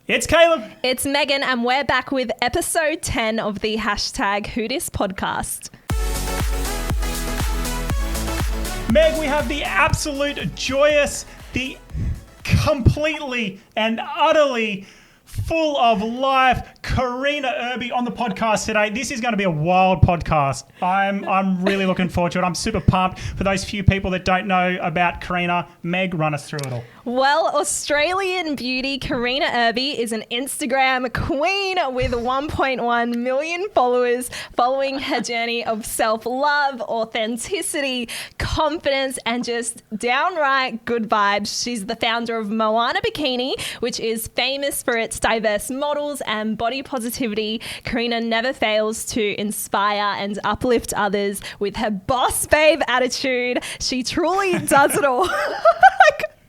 It's Caleb. It's Megan, and we're back with episode 10 of the #WHODIS podcast. Meg, we have the absolute joyous, the completely and utterly full of life Karina Irby on the podcast today. This is going to be a wild podcast. I'm really looking forward to it. I'm super pumped. For those few people that don't know about Karina, Meg, run us through it all. Well, Australian beauty Karina Irby is an Instagram queen with 1.1 million followers, following her journey of self-love, authenticity, confidence, and just downright good vibes. She's the founder of Moana Bikini, which is famous for its diverse models and body positivity. Karina never fails to inspire and uplift others with her boss babe attitude. She truly does it all.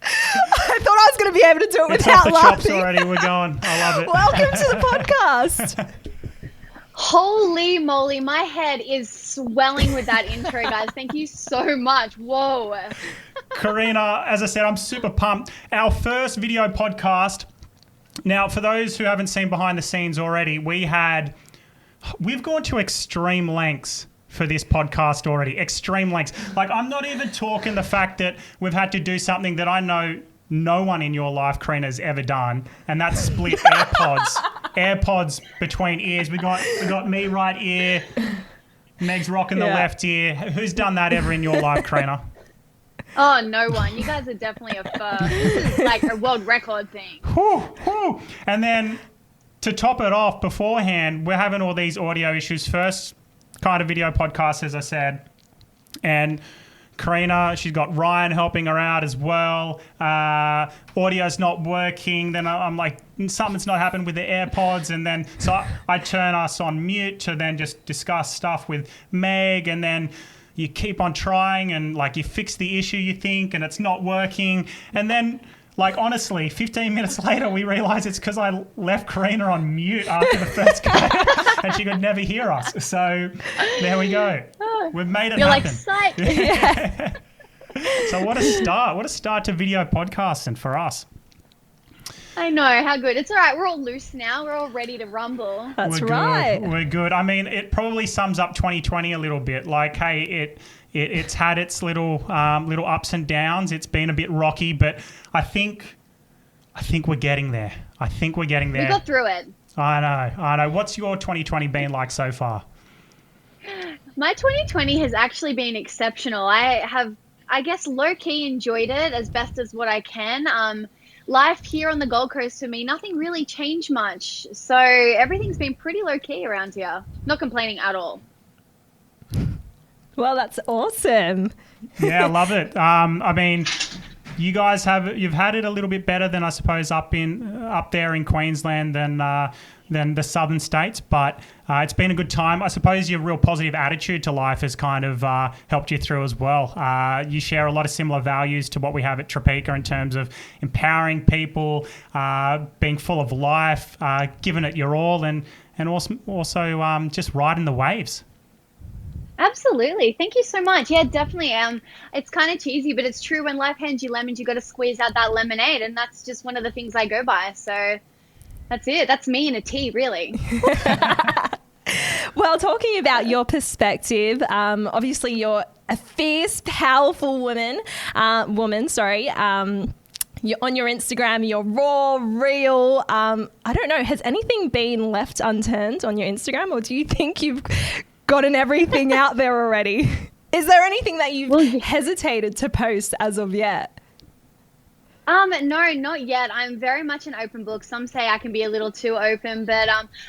I thought I was going to be able to do it without laughing. It's off the chops already. We're going. I love it. Welcome to the podcast. Holy moly, my head is swelling with that intro, guys. Thank you so much. Whoa. Karina, as I said, I'm super pumped. Our first video podcast. Now, for those who haven't seen behind the scenes already, we've gone to extreme lengths for this podcast already. Extreme lengths. Like, I'm not even talking the fact that we've had to do something that I know no one in your life, Karina, has ever done, and that's split AirPods between ears. We got me right ear, Meg's rocking the left ear. Who's done that ever in your life, Karina? Oh, no one. You guys are definitely a first. This is like a world record thing. Whew, whew. And then to top it off beforehand, we're having all these audio issues. First kind of video podcast, as I said, and Karina, she's got Ryan helping her out as well. Audio's not working. Then I'm like, something's not happened with the AirPods. And then so I turn us on mute to then just discuss stuff with Meg. And then you keep on trying and like you fix the issue, you think, and it's not working. And then, like, honestly, 15 minutes later, we realize it's because I left Karina on mute after the first game and she could never hear us. So there we go. We've made it You're happen. Like, psych. Yeah. So what a start. What a start to video podcasting for us. I know. How good. It's all right. We're all loose now. We're all ready to rumble. That's We're right. Good. We're good. I mean, it probably sums up 2020 a little bit. Like, hey, it's had its little ups and downs. It's been a bit rocky, but I think we're getting there. I think we're getting there. We got through it. I know. What's your 2020 been like so far? My 2020 has actually been exceptional. I guess, low-key enjoyed it as best as what I can. Life here on the Gold Coast for me, nothing really changed much. So everything's been pretty low-key around here. Not complaining at all. Well, that's awesome. Yeah, I love it. I mean, you guys you've had it a little bit better than I suppose up there in Queensland than the southern states, but it's been a good time. I suppose your real positive attitude to life has kind of helped you through as well. You share a lot of similar values to what we have at Tropeaka in terms of empowering people, being full of life, giving it your all, and also just riding the waves. Absolutely. Thank you so much. Yeah, definitely. It's kind of cheesy, but it's true. When life hands you lemons, you got to squeeze out that lemonade, and that's just one of the things I go by. So that's it. That's me in a tea, really. Well, talking about your perspective, obviously you're a fierce, powerful woman. You're on your Instagram, you're raw, real. I don't know, has anything been left unturned on your Instagram, or do you think you've gotten everything out there already? Is there anything that you've hesitated to post as of yet? No, not yet. I'm very much an open book. Some say I can be a little too open, but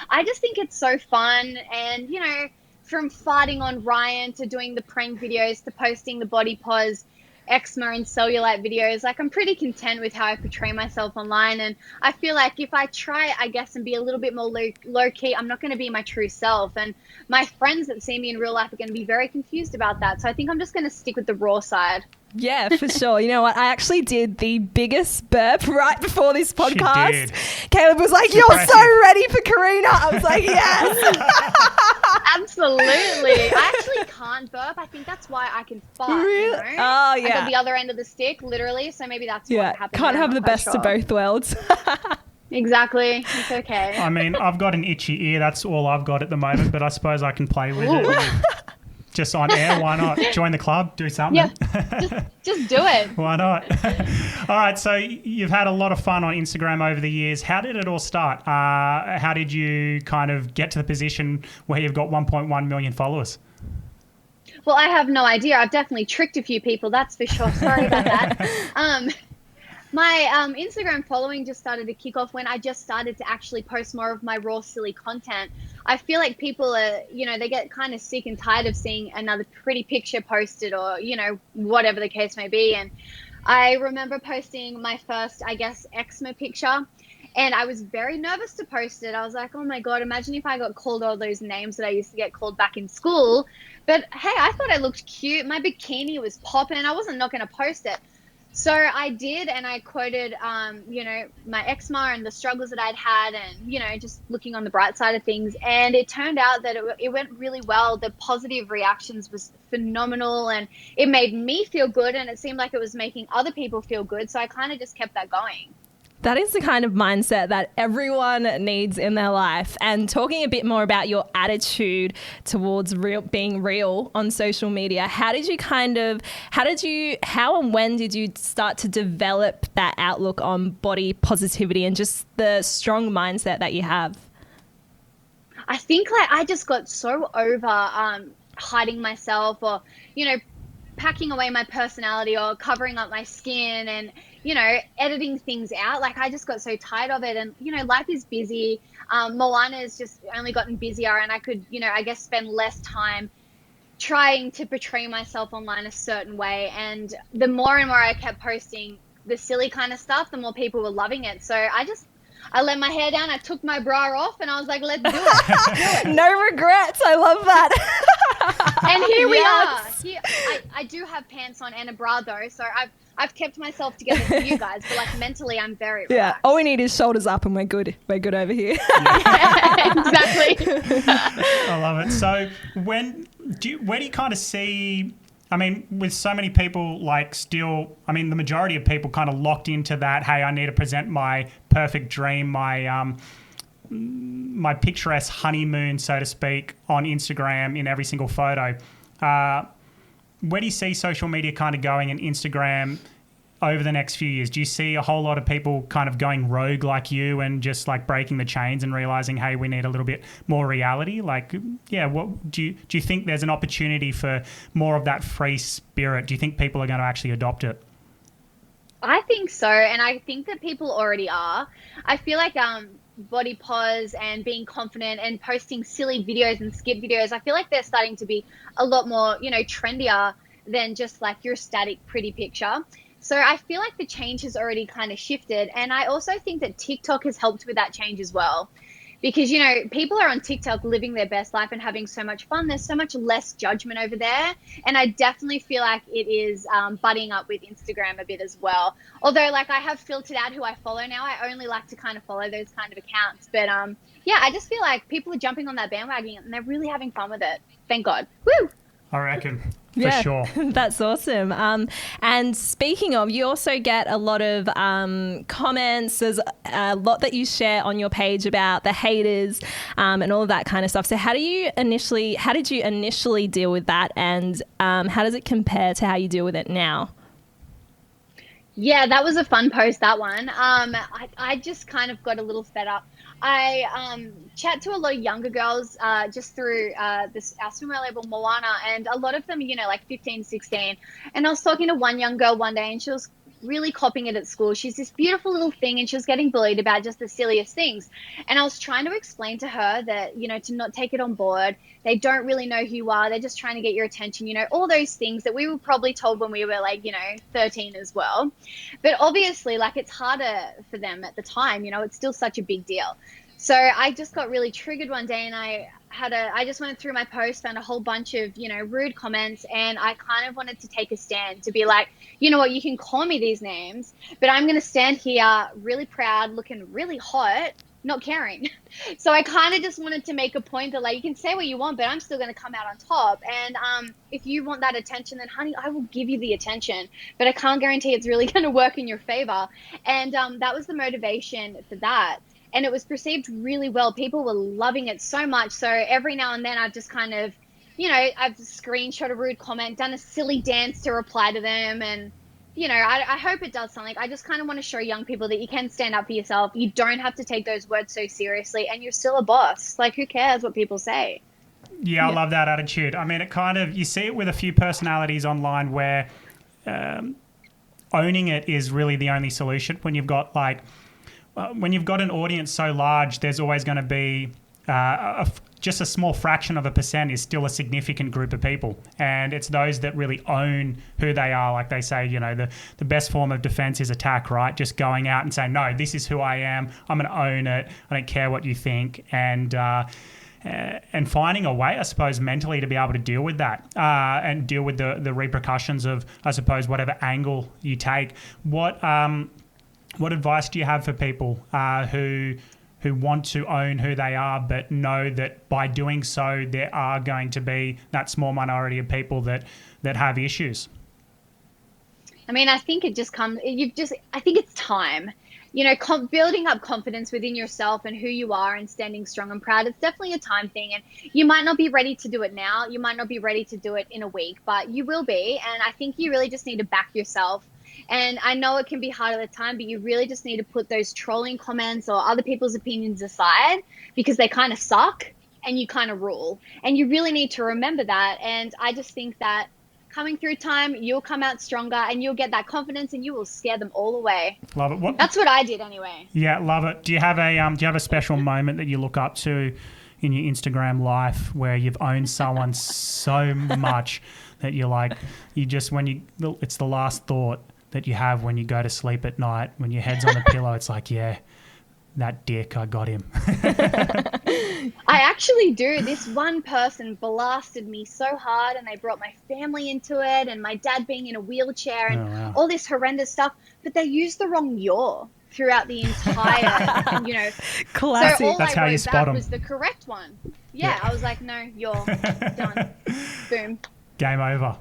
I just think it's so fun. And, you know, from farting on Ryan to doing the prank videos to posting the body pose, eczema and cellulite videos, like, I'm pretty content with how I portray myself online. And I feel like if I try, I guess, and be a little bit more low key, I'm not going to be my true self. And my friends that see me in real life are going to be very confused about that. So I think I'm just going to stick with the raw side. Yeah, for sure. You know what? I actually did the biggest burp right before this podcast. Caleb was like, "You're so ready for Karina." I was like, "Yes." Absolutely. I actually can't burp. I think that's why I can fart. Really? You know? Oh, yeah. I got the other end of the stick, literally. So maybe that's what happened. Can't have the best of both worlds. Exactly. It's okay. I mean, I've got an itchy ear. That's all I've got at the moment, but I suppose I can play with it. Just on air, why not? Join the club, do something. Yeah, just do it. Why not? All right, so you've had a lot of fun on Instagram over the years. How did it all start? How did you kind of get to the position where you've got 1.1 million followers? Well, I have no idea. I've definitely tricked a few people, that's for sure. Sorry about that. My Instagram following just started to kick off when I just started to actually post more of my raw, silly content. I feel like people are, they get kind of sick and tired of seeing another pretty picture posted or, whatever the case may be. And I remember posting my first, I guess, eczema picture. And I was very nervous to post it. I was like, oh my God, imagine if I got called all those names that I used to get called back in school. But hey, I thought I looked cute. My bikini was popping and I wasn't not going to post it. So I did, and I quoted, my eczema and the struggles that I'd had and, just looking on the bright side of things. And it turned out that it went really well. The positive reactions was phenomenal, and it made me feel good, and it seemed like it was making other people feel good. So I kind of just kept that going. That is the kind of mindset that everyone needs in their life. And talking a bit more about your attitude towards being real on social media, how and when did you start to develop that outlook on body positivity and just the strong mindset that you have? I think I just got so over hiding myself or, packing away my personality or covering up my skin and, editing things out. Like I just got so tired of it. And, life is busy. Moana has just only gotten busier and I could, I guess spend less time trying to portray myself online a certain way. And the more and more I kept posting the silly kind of stuff, the more people were loving it. So I let my hair down, I took my bra off and I was like, let's do it. No regrets. I love that. And here we are. I do have pants on and a bra though, so I've kept myself together for you guys, but like mentally I'm very relaxed. Yeah, all we need is shoulders up and we're good. We're good over here. Exactly. I love it. So where do you kind of see, I mean, with so many people the majority of people kind of locked into that, hey, I need to present my perfect dream, my picturesque honeymoon, so to speak, on Instagram in every single photo. Where do you see social media kind of going in Instagram over the next few years? Do you see a whole lot of people kind of going rogue like you and just like breaking the chains and realizing, hey, we need a little bit more reality? Like, yeah, what do you think there's an opportunity for more of that free spirit? Do you think people are going to actually adopt it? I think so, and I think that people already are. I feel like body pose and being confident and posting silly videos and skip videos, I feel like they're starting to be a lot more, trendier than just like your static pretty picture. So I feel like the change has already kind of shifted. And I also think that TikTok has helped with that change as well. Because, people are on TikTok living their best life and having so much fun. There's so much less judgment over there. And I definitely feel like it is butting up with Instagram a bit as well. Although, like, I have filtered out who I follow now. I only like to kind of follow those kind of accounts. But, yeah, I just feel like people are jumping on that bandwagon and they're really having fun with it. Thank God. Woo! I reckon. For sure. That's awesome. And speaking of, you also get a lot of comments. There's a lot that you share on your page about the haters and all of that kind of stuff. So how did you initially deal with that, and how does it compare to how you deal with it now? Yeah, that was a fun post, that one. I just kind of got a little fed up. I chat to a lot of younger girls just through our swimwear label Moana, and a lot of them, like 15, 16. And I was talking to one young girl one day and she was really copying it at school. She's this beautiful little thing and she was getting bullied about just the silliest things. And I was trying to explain to her that, to not take it on board. They don't really know who you are. They're just trying to get your attention, all those things that we were probably told when we were 13 as well. But obviously, it's harder for them at the time, it's still such a big deal. So I just got really triggered one day, and I just went through my post, found a whole bunch of, rude comments, and I kind of wanted to take a stand to be like, you know what, you can call me these names, but I'm going to stand here really proud, looking really hot, not caring. So I kind of just wanted to make a point that, like, you can say what you want, but I'm still going to come out on top. And if you want that attention, then honey, I will give you the attention, but I can't guarantee it's really going to work in your favor. And that was the motivation for that. And it was perceived really well. People were loving it so much. So every now and then I've just kind of, I've screenshot a rude comment, done a silly dance to reply to them. And, I hope it does something. I just kind of want to show young people that you can stand up for yourself. You don't have to take those words so seriously, and you're still a boss. Like, who cares what people say? Yeah, I love that attitude. I mean, you see it with a few personalities online where owning it is really the only solution. When you've got an audience so large, there's always going to be just a small fraction of a percent is still a significant group of people. And it's those that really own who they are. Like they say, the best form of defense is attack, right? Just going out and saying, no, this is who I am. I'm going to own it. I don't care what you think. And finding a way, I suppose, mentally to be able to deal with that and deal with the repercussions of, I suppose, whatever angle you take. What advice do you have for people who want to own who they are, but know that by doing so, there are going to be that small minority of people that have issues? I mean, I think it just comes, I think it's time, building up confidence within yourself and who you are and standing strong and proud. It's definitely a time thing. And you might not be ready to do it now. You might not be ready to do it in a week, but you will be. And I think you really just need to back yourself. And I know it can be hard at the time, but you really just need to put those trolling comments or other people's opinions aside, because they kind of suck and you kind of rule. And you really need to remember that. And I just think that coming through time, you'll come out stronger and you'll get that confidence and you will scare them all away. Love it. That's what I did anyway. Yeah, love it. Do you have a special moment that you look up to in your Instagram life where you've owned someone so much that you're like, it's the last thought that you have when you go to sleep at night, when your head's on the pillow, it's like, yeah, that dick, I got him. I actually do. This one person blasted me so hard, and they brought my family into it, and my dad being in a wheelchair, and all this horrendous stuff, but they used the wrong yaw throughout the entire, classic. So all That's I how you wrote spot back 'em. was the correct one. Yeah, I was like, no, yaw, done, boom. Game over.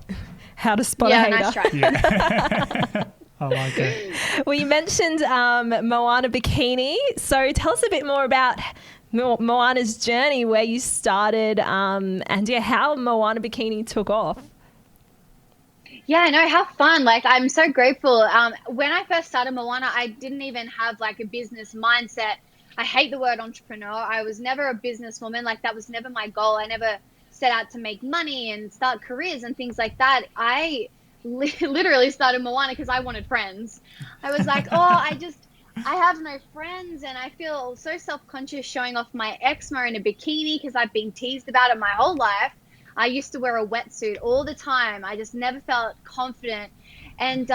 How to spot a hater. Nice try. Yeah. I like it. Well, you mentioned Moana Bikini. So tell us a bit more about Moana's journey, where you started, and how Moana Bikini took off. Yeah, no, how fun. Like, I'm so grateful. When I first started Moana, I didn't even have like a business mindset. I hate the word entrepreneur. I was never a businesswoman. Like, that was never my goal. I never set out to make money and start careers and things like that. I literally started Moana because I wanted friends. I was like, I have no friends, and I feel so self-conscious showing off my eczema in a bikini because I've been teased about it my whole life. I used to wear a wetsuit all the time. I just never felt confident. And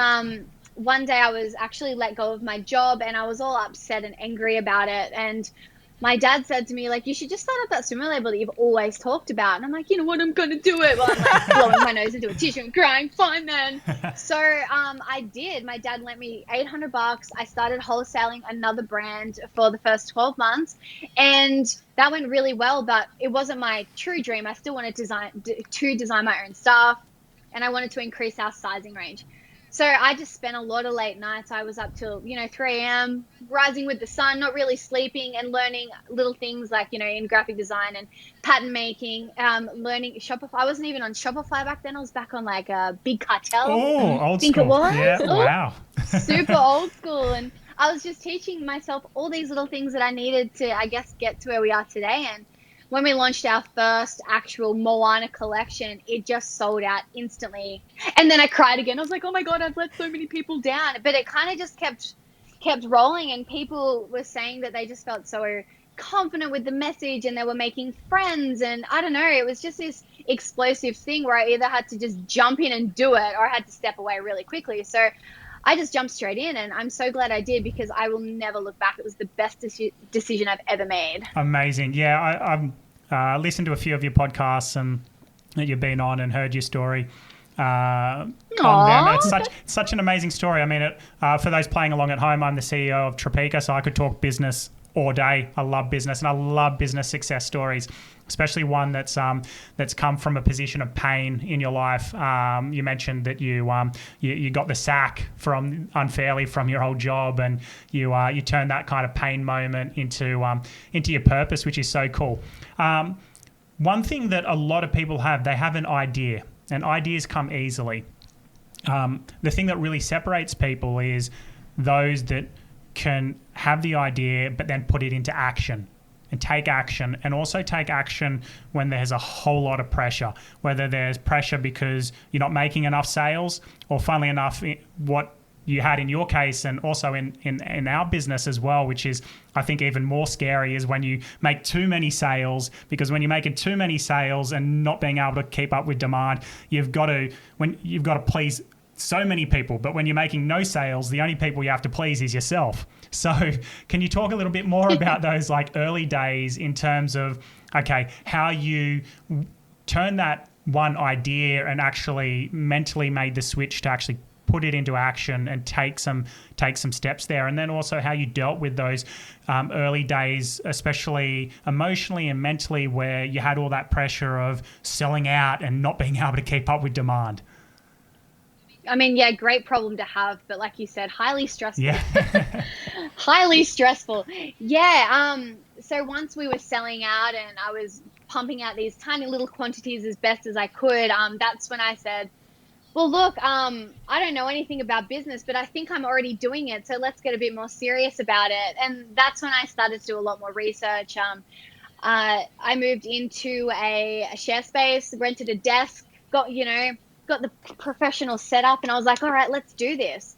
one day I was actually let go of my job, and I was all upset and angry about it. And my dad said to me, like, you should just start up that swimmer label that you've always talked about. And I'm like, you know what, I'm going to do it. Well, I'm like blowing my nose into a tissue and crying, fine then. So I did. My dad lent me $800. I started wholesaling another brand for the first 12 months. And that went really well, but it wasn't my true dream. I still wanted to design my own stuff, and I wanted to increase our sizing range. So I just spent a lot of late nights. I was up till, 3 a.m., rising with the sun, not really sleeping, and learning little things like, in graphic design and pattern making, learning Shopify. I wasn't even on Shopify back then. I was back on like a Big Cartel. Oh, old school. It was. Yeah, wow. Super old school. And I was just teaching myself all these little things that I needed to, I guess, get to where we are today. And when we launched our first actual Moana collection, it just sold out instantly. And then I cried again. I was like, oh my God, I've let so many people down. But it kind of just kept rolling, and people were saying that they just felt so confident with the message, and they were making friends. And I don't know, it was just this explosive thing where I either had to just jump in and do it, or I had to step away really quickly. So I just jumped straight in, and I'm so glad I did because I will never look back. It was the best decision I've ever made. Amazing. Yeah, I've listened to a few of your podcasts and that you've been on and heard your story. On them. It's such an amazing story. I mean, for those playing along at home, I'm the CEO of Tropeaka, so I could talk business all day. I love business, and I love business success stories, especially one that's come from a position of pain in your life. You mentioned that you got the sack unfairly from your old job, and you turned that kind of pain moment into your purpose, which is so cool. One thing that a lot of people have, they have an idea, and ideas come easily. The thing that really separates people is those that can have the idea but then put it into action and take action, and also take action when there's a whole lot of pressure, whether there's pressure because you're not making enough sales, or funnily enough, what you had in your case, and also in our business as well, which is, I think, even more scary, is when you make too many sales, because when you're making too many sales and not being able to keep up with demand, you've got to please so many people, but when you're making no sales, the only people you have to please is yourself. So can you talk a little bit more about those like early days in terms of, okay, how you turn that one idea and actually mentally made the switch to actually put it into action and take some steps there, and then also how you dealt with those early days, especially emotionally and mentally, where you had all that pressure of selling out and not being able to keep up with demand. I mean, yeah, great problem to have, but like you said, highly stressful. Yeah. Highly stressful. Yeah. So once we were selling out and I was pumping out these tiny little quantities as best as I could, that's when I said, well, look, I don't know anything about business, but I think I'm already doing it. So let's get a bit more serious about it. And that's when I started to do a lot more research. I moved into a share space, rented a desk, got the professional setup, and I was like, all right, let's do this.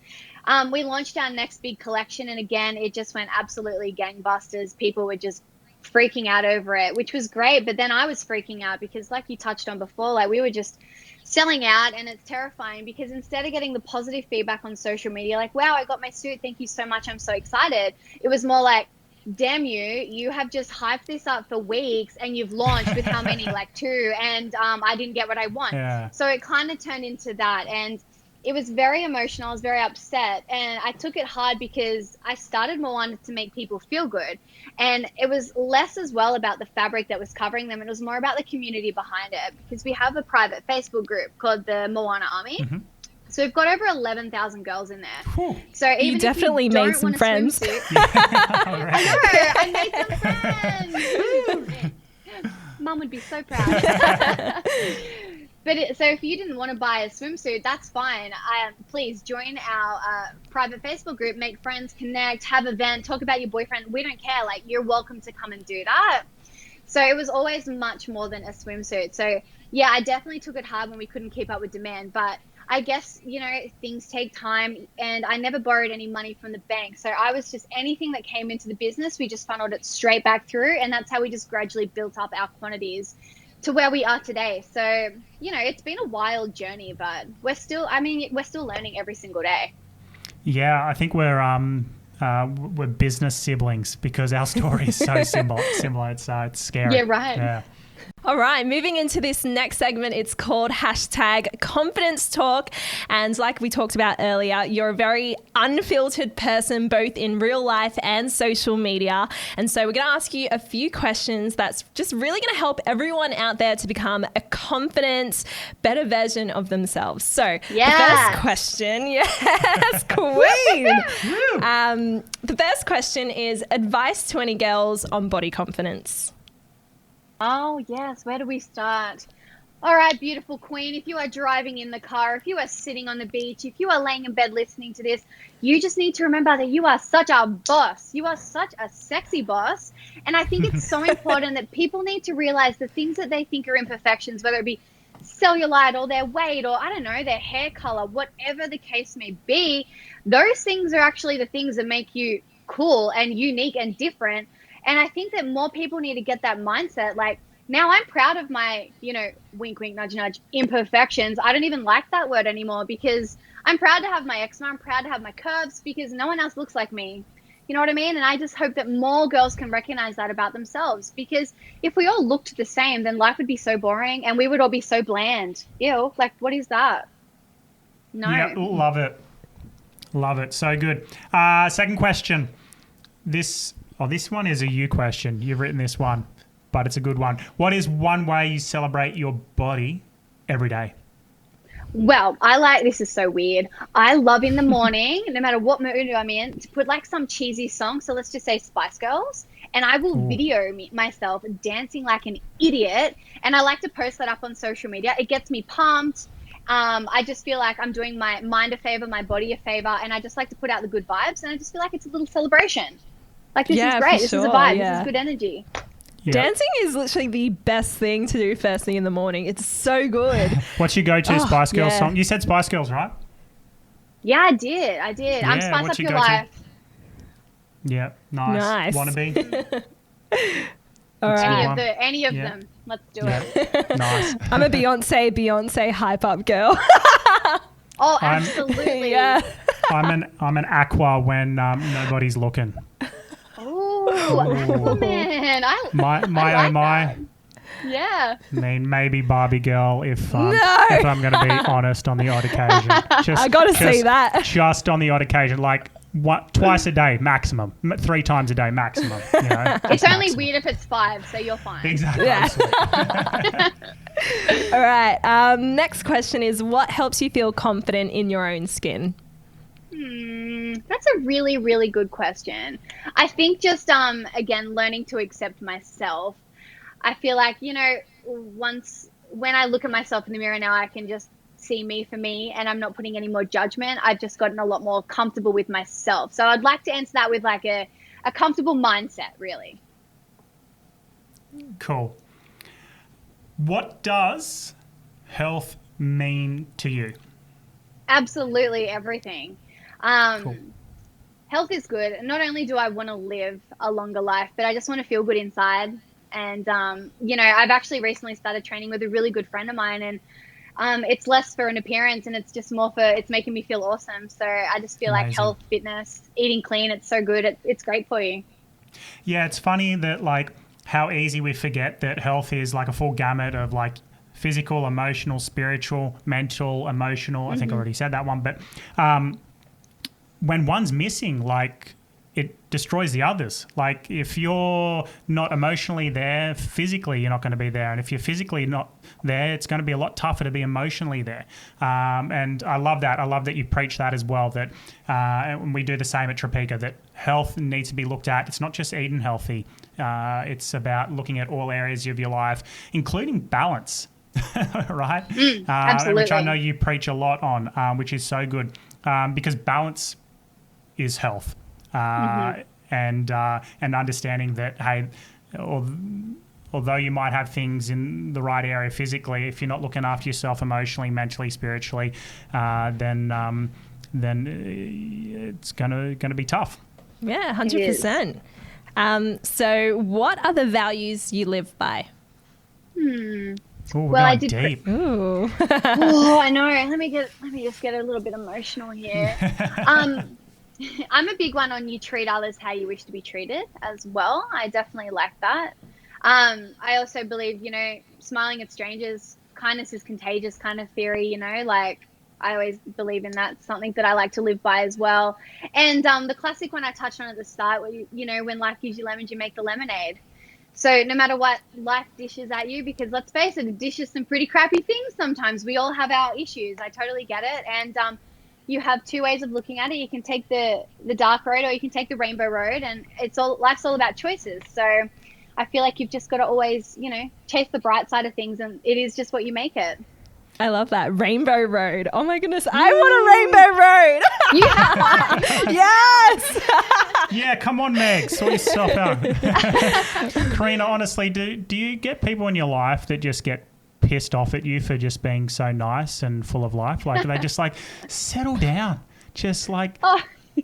We launched our next big collection, and again, it just went absolutely gangbusters. People were just freaking out over it, which was great. But then I was freaking out because, like you touched on before, like we were just selling out, and it's terrifying because instead of getting the positive feedback on social media, like, wow, I got my suit, thank you so much, I'm so excited, it was more like, damn, you have just hyped this up for weeks and you've launched with how many, like 2, and I didn't get what I want. Yeah. So it kind of turned into that, and it was very emotional. I was very upset, and I took it hard because I started Moana to make people feel good, and it was less as well about the fabric that was covering them. It was more about the community behind it, because we have a private Facebook group called the Moana Army. Mm-hmm. So we've got over 11,000 girls in there. Whew. So even you definitely if you made some friends. I made some friends. Mum would be so proud. So if you didn't want to buy a swimsuit, that's fine. Please join our private Facebook group, make friends, connect, have an event, talk about your boyfriend. We don't care. Like, you're welcome to come and do that. So it was always much more than a swimsuit. So yeah, I definitely took it hard when we couldn't keep up with demand, but I guess, things take time, and I never borrowed any money from the bank. So I was just, anything that came into the business, we just funneled it straight back through. And that's how we just gradually built up our quantities to where we are today. So, it's been a wild journey, but we're still learning every single day. Yeah, I think we're business siblings because our story is so similar. It's scary. Yeah, right. Yeah. All right, moving into this next segment, it's called #Confidence Talk. And like we talked about earlier, you're a very unfiltered person, both in real life and social media. And so we're going to ask you a few questions that's just really going to help everyone out there to become a confident, better version of themselves. So The first question, yes, queen. The first question is advice to any girls on body confidence. Oh, yes. Where do we start? All right, beautiful queen. If you are driving in the car, if you are sitting on the beach, if you are laying in bed listening to this, you just need to remember that you are such a boss. You are such a sexy boss. And I think it's so important that people need to realize the things that they think are imperfections, whether it be cellulite or their weight or, I don't know, their hair color, whatever the case may be, those things are actually the things that make you cool and unique and different. And I think that more people need to get that mindset. Like, now I'm proud of my, wink, wink, nudge, nudge, imperfections. I don't even like that word anymore because I'm proud to have my eczema. I'm proud to have my curves because no one else looks like me. You know what I mean? And I just hope that more girls can recognize that about themselves, because if we all looked the same, then life would be so boring and we would all be so bland. Ew, like, what is that? No. Yeah, love it. Love it. So good. Second question. This one is a you question. You've written this one, but it's a good one. What is one way you celebrate your body every day? Well, this is so weird. I love in the morning, no matter what mood I'm in, to put like some cheesy song. So let's just say Spice Girls. And I will video myself dancing like an idiot. And I like to post that up on social media. It gets me pumped. I just feel like I'm doing my mind a favor, my body a favor. And I just like to put out the good vibes. And I just feel like it's a little celebration. Like, this is great. This is a vibe. This is good energy. Yep. Dancing is literally the best thing to do first thing in the morning. It's so good. What's your go-to Spice Girls song? You said Spice Girls, right? Yeah, I did. Yeah, I'm Spice Up Your Life. Yeah, nice. Wannabe. All right. Any of them. Let's do it. Nice. I'm a Beyonce hype up girl. Oh, absolutely. Yeah. I'm an Aqua when nobody's looking. Oh man! My. Yeah. I mean, maybe Barbie girl if I'm going to be honest on the odd occasion. I got to see that. Just on the odd occasion, like twice a day maximum, 3 times a day maximum. You know, it's only weird if it's 5, so you're fine. Exactly. Yeah. All right. Next question is, what helps you feel confident in your own skin? That's a really, really good question. I think just, again, learning to accept myself. I feel like, when I look at myself in the mirror now, I can just see me for me and I'm not putting any more judgment. I've just gotten a lot more comfortable with myself. So I'd like to answer that with like a comfortable mindset, really. Cool. What does health mean to you? Absolutely everything. Cool. Health is good. Not only do I want to live a longer life, but I just want to feel good inside. And, I've actually recently started training with a really good friend of mine, and it's less for an appearance and it's just more for, it's making me feel awesome. So I just feel like health, fitness, eating clean, it's so good. It's great for you. Yeah, it's funny that like how easy we forget that health is like a full gamut of like physical, emotional, spiritual, mental, emotional. I think I already said that one, but when one's missing, like it destroys the others. Like if you're not emotionally there, physically you're not going to be there. And if you're physically not there, it's going to be a lot tougher to be emotionally there. And I love that. I love that you preach that as well, that and we do the same at Tropeaka, that health needs to be looked at. It's not just eating healthy. It's about looking at all areas of your life, including balance, right? Absolutely. Which I know you preach a lot on, which is so good, because balance is health. And understanding that, hey, although you might have things in the right area physically, if you're not looking after yourself emotionally, mentally, spiritually, then it's gonna be tough. Yeah, 100%. So what are the values you live by? Ooh, well, I did deep. Ooh. Oh, I know. Let me just get a little bit emotional here. I'm a big one on you treat others how you wish to be treated as well. I definitely like that. I also believe, smiling at strangers, kindness is contagious kind of theory, like I always believe in that. It's something that I like to live by as well. And the classic one I touched on at the start, where, when life gives you lemons, you make the lemonade. So no matter what life dishes at you, because let's face it, it dishes some pretty crappy things sometimes. We all have our issues. I totally get it. And you have 2 ways of looking at it. You can take the dark road or you can take the rainbow road, and life's all about choices. So I feel like you've just got to always, chase the bright side of things, and it is just what you make it. I love that. Rainbow road. Oh my goodness. I want a rainbow road. You have one. Yes. Yeah, come on, Meg. Sort yourself out. Karina, honestly, do you get people in your life that just get pissed off at you for just being so nice and full of life? Like, they just like, settle down. Just like,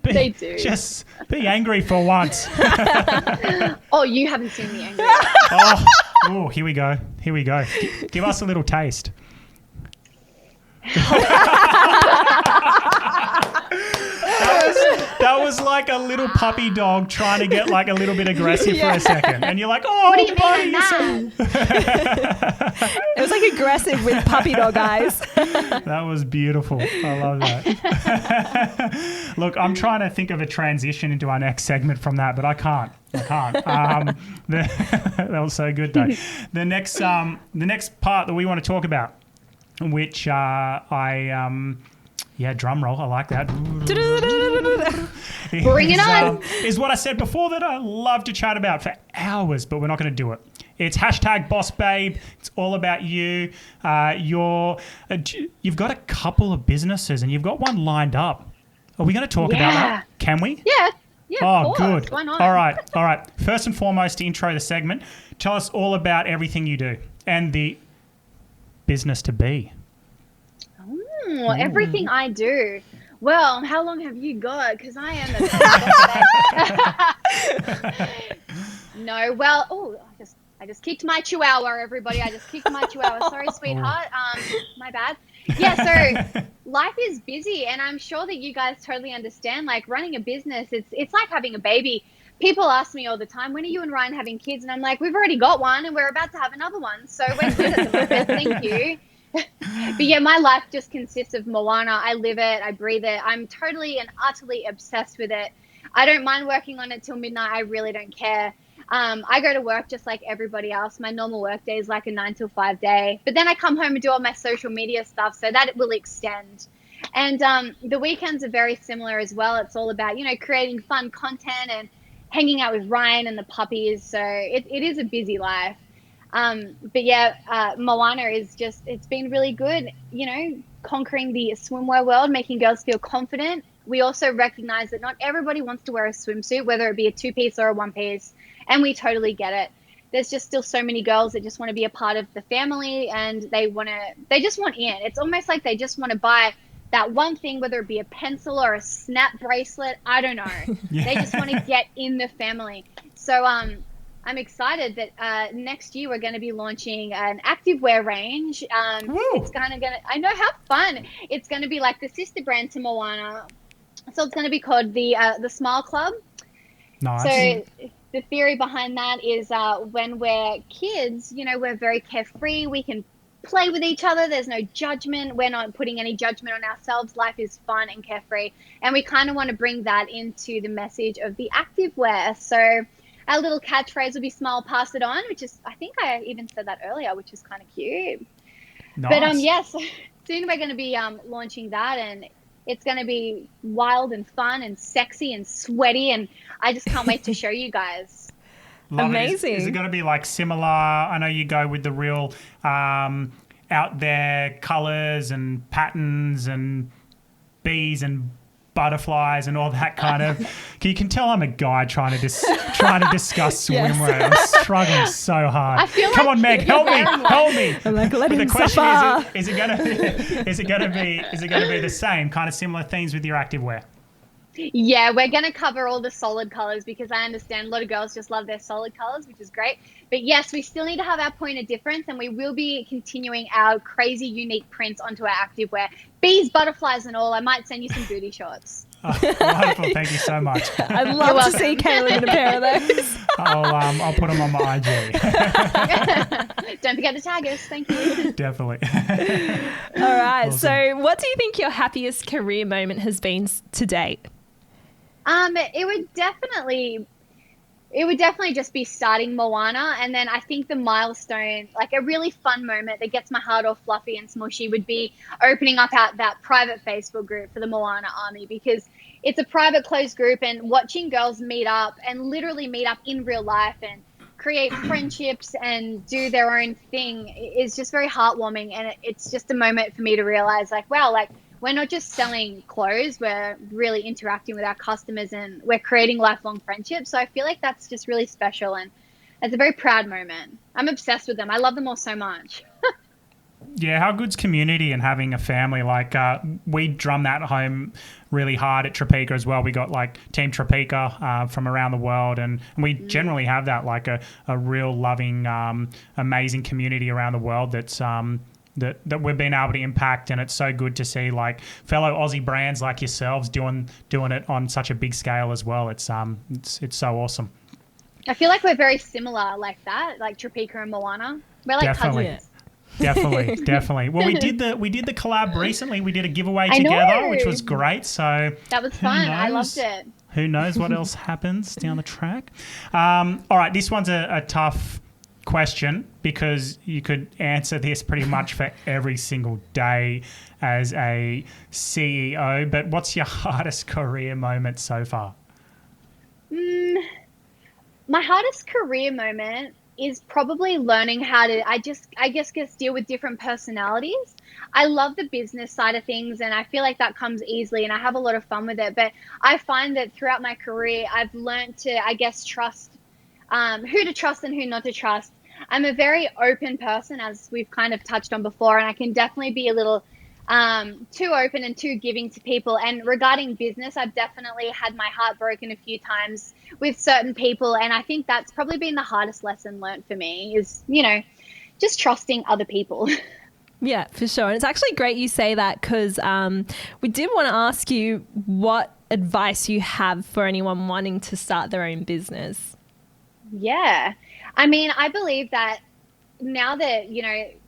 they do. Just be angry for once. Oh, you haven't seen me angry. Oh, here we go. Give us a little taste. That was like a little puppy dog trying to get like a little bit aggressive for a second. And you're like, oh, What do you buddy, mean you're so... It was like aggressive with puppy dog eyes. That was beautiful. I love that. Look, I'm trying to think of a transition into our next segment from that, but I can't. That was so good, though. The next part that we want to talk about, which drum roll. I like that. Bring it on. Is what I said before that I love to chat about for hours, but we're not going to do it. It's #BossBabe. It's all about you. You've got a couple of businesses and you've got one lined up. Are we going to talk about that? Can we? Yeah. Oh, of course. good. Why not? All right. First and foremost, to intro the segment, tell us all about everything you do and the business to be. Everything I do. Well, how long have you got? Because I am No, well, I just kicked my chihuahua, everybody. I just kicked my chihuahua. Sorry, sweetheart. My bad. Yeah, so life is busy, and I'm sure that you guys totally understand. Like running a business, it's like having a baby. People ask me all the time, when are you and Ryan having kids? And I'm like, we've already got one, and we're about to have another one. So we're good at the moment. Thank you. But yeah, my life just consists of Moana. I live it. I breathe it. I'm totally and utterly obsessed with it. I don't mind working on it till midnight. I really don't care. I go to work just like everybody else. My normal work day is like a 9 till 5 day. But then I come home and do all my social media stuff, so that it will extend. And the weekends are very similar as well. It's all about, creating fun content and hanging out with Ryan and the puppies. So it is a busy life. But yeah, Moana is it's been really good, conquering the swimwear world, making girls feel confident. We also recognize that not everybody wants to wear a swimsuit, whether it be a 2-piece or a 1-piece, and we totally get it. There's just still so many girls that just want to be a part of the family, and they just want in. It's almost like they just want to buy that one thing, whether it be a pencil or a snap bracelet, I don't know. Yeah. They just want to get in the family. So, I'm excited that next year we're going to be launching an activewear range. It's I know, how fun. It's going to be like the sister brand to Moana. So it's going to be called the Smile Club. Nice. So the theory behind that is when we're kids, we're very carefree. We can play with each other. There's no judgment. We're not putting any judgment on ourselves. Life is fun and carefree. And we kind of want to bring that into the message of the activewear. So our little catchphrase will be "Smile, pass it on," which is, I think I even said that earlier, which is kind of cute. Nice. But yes, soon we're going to be launching that, and it's going to be wild and fun and sexy and sweaty, and I just can't wait to show you guys. Love Amazing. Is it going to be like similar? I know you go with the real out there colors and patterns and bees and butterflies and all that kind of. You can tell I'm a guy trying to discuss swimwear. I'm struggling so hard. I feel Come like on, Meg, help me. I'm like, let But the him question suffer. is it going to be the same kind of similar themes with your activewear? Yeah, we're going to cover all the solid colors because I understand a lot of girls just love their solid colors, which is great. But yes, we still need to have our point of difference, and we will be continuing our crazy, unique prints onto our activewear. Bees, butterflies, and all. I might send you some booty shorts. Oh, wonderful. Thank you so much. I'd love to see Caleb in a pair of those. I'll put them on my IG. Don't forget to tag us. Thank you. Definitely. All right. Awesome. So what do you think your happiest career moment has been to date? It would definitely just be starting Moana, and then I think the milestone, like a really fun moment that gets my heart all fluffy and smushy, would be opening up that private Facebook group for the Moana Army, because it's a private closed group, and watching girls meet up and literally meet up in real life and create friendships and do their own thing is just very heartwarming, and it's just a moment for me to realize, like, wow, like, we're not just selling clothes, we're really interacting with our customers and we're creating lifelong friendships. So I feel like that's just really special, and it's a very proud moment. I'm obsessed with them. I love them all so much. Yeah, how good's community and having a family? Like we drum that home really hard at Tropeaka as well. We got like Team Tropeaka from around the world, and we generally have that, like a real loving, amazing community around the world that's that we've been able to impact, and it's so good to see like fellow Aussie brands like yourselves doing it on such a big scale as well. It's so awesome. I feel like we're very similar like that, like Tropeaka and Moana. We're like Definitely. cousins. Definitely. Well, we did the collab recently. We did a giveaway I together, know. which was great. So That was fun. I loved it. Who knows what else happens down the track? All right, this one's a tough question because you could answer this pretty much for every single day as a CEO. But what's your hardest career moment so far? My hardest career moment is probably learning how to, I guess, deal with different personalities. I love the business side of things, and I feel like that comes easily, and I have a lot of fun with it. But I find that throughout my career, I've learned to, I guess, trust who to trust and who not to trust. I'm a very open person, as we've kind of touched on before, and I can definitely be a little too open and too giving to people. And regarding business, I've definitely had my heart broken a few times with certain people, and I think that's probably been the hardest lesson learned for me is, just trusting other people. Yeah, for sure. And it's actually great you say that because we did want to ask you what advice you have for anyone wanting to start their own business. Yeah. I mean, I believe that now that,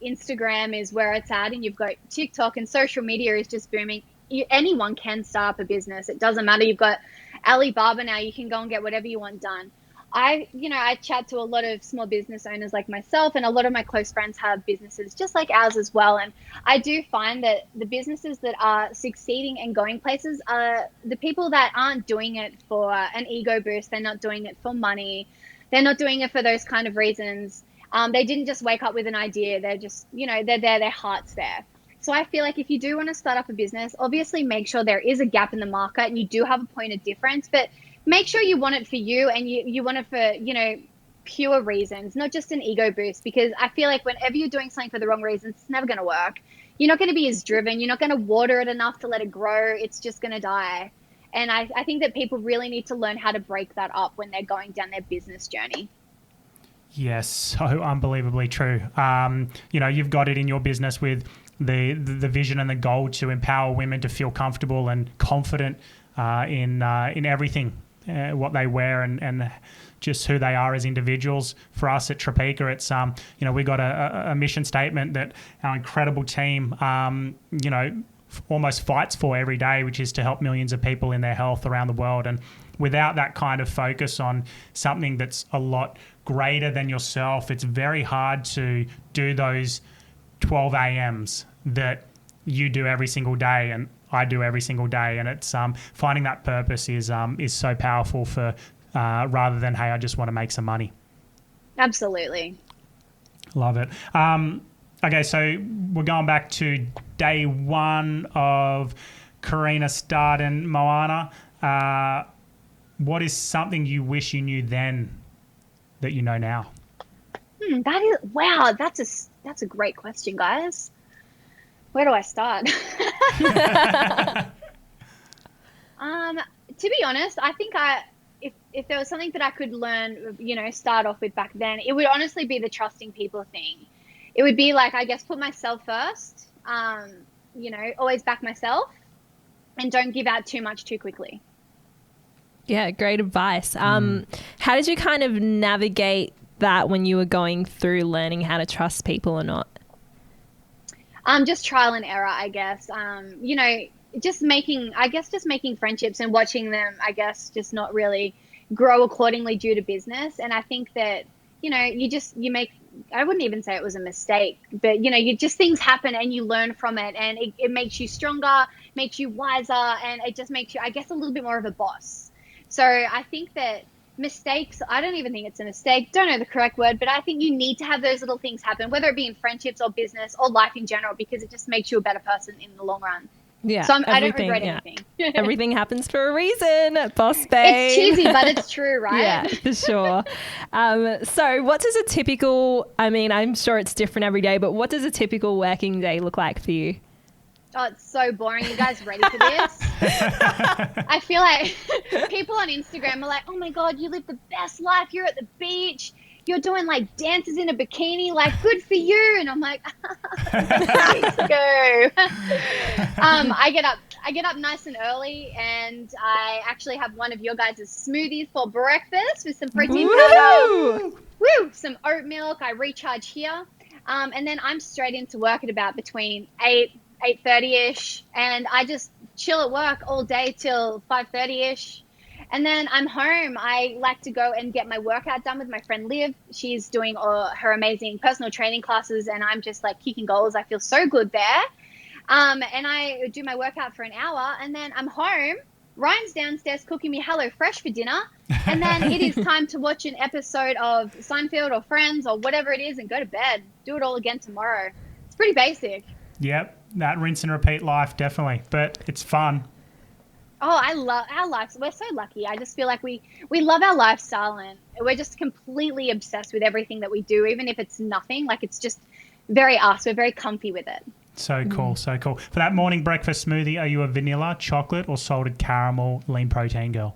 Instagram is where it's at and you've got TikTok and social media is just booming, anyone can start up a business. It doesn't matter. You've got Alibaba now. You can go and get whatever you want done. I chat to a lot of small business owners like myself, and a lot of my close friends have businesses just like ours as well. And I do find that the businesses that are succeeding and going places are the people that aren't doing it for an ego boost. They're not doing it for money. They're not doing it for those kind of reasons. They didn't just wake up with an idea. They're just, they're there, their heart's there. So I feel like if you do want to start up a business, obviously make sure there is a gap in the market and you do have a point of difference, but make sure you want it for you and you want it for, pure reasons, not just an ego boost, because I feel like whenever you're doing something for the wrong reasons, it's never going to work. You're not going to be as driven. You're not going to water it enough to let it grow. It's just going to die. And I think that people really need to learn how to break that up when they're going down their business journey. Yes, so unbelievably true. You've got it in your business with the vision and the goal to empower women to feel comfortable and confident in everything, what they wear and just who they are as individuals. For us at Tropeaka, it's we got a mission statement that our incredible team almost fights for every day, which is to help millions of people in their health around the world. And without that kind of focus on something that's a lot greater than yourself, it's very hard to do those 12 a.m.s that you do every single day and I do every single day. And it's finding that purpose is so powerful for rather than, hey, I just want to make some money. Absolutely. Love it. Okay, so we're going back to day one of Karina starting Moana. What is something you wish you knew then that you know now? That's a great question, guys. Where do I start? To be honest, I think if there was something that I could learn, start off with back then, it would honestly be the trusting people thing. It would be like, I guess, put myself first, always back myself and don't give out too much too quickly. Yeah, great advice. How did you kind of navigate that when you were going through learning how to trust people or not? Just trial and error, I guess. Just making friendships and watching them, I guess, just not really grow accordingly due to business. And I think that, you make, I wouldn't even say it was a mistake, but, things happen and you learn from it, and it makes you stronger, makes you wiser, and it just makes you, I guess, a little bit more of a boss. So I think that mistakes, I don't even think it's a mistake, don't know the correct word, but I think you need to have those little things happen, whether it be in friendships or business or life in general, because it just makes you a better person in the long run. Yeah. So I don't regret anything. Everything happens for a reason, boss babe. It's cheesy, but it's true, right? Yeah, for sure. So what does a typical, I'm sure it's different every day, but what does a typical working day look like for you? Oh, it's so boring. You guys ready for this? I feel like people on Instagram are like, oh my God, you live the best life. You're at the beach. you're doing like dances in a bikini, like good for you. And I'm like, let's go. I get up nice and early, and I actually have one of your guys' smoothies for breakfast with some protein powder, some oat milk. I recharge here, and then I'm straight into work at about between 8:30ish, and I just chill at work all day till 5:30ish. And then I'm home. I like to go and get my workout done with my friend Liv. She's doing all her amazing personal training classes, and I'm just like kicking goals. I feel so good there. And I do my workout for an hour, and then I'm home. Ryan's downstairs cooking me HelloFresh for dinner, and then it is time to watch an episode of Seinfeld or Friends or whatever it is and go to bed. Do it all again tomorrow. It's pretty basic. Yep, that rinse and repeat life, definitely. But it's fun. Oh, I love our lives. We're so lucky. I just feel like we love our lifestyle, and we're just completely obsessed with everything that we do, even if it's nothing. Like, it's just very us. We're very comfy with it. So cool, so cool. For that morning breakfast smoothie, are you a vanilla, chocolate, or salted caramel lean protein girl?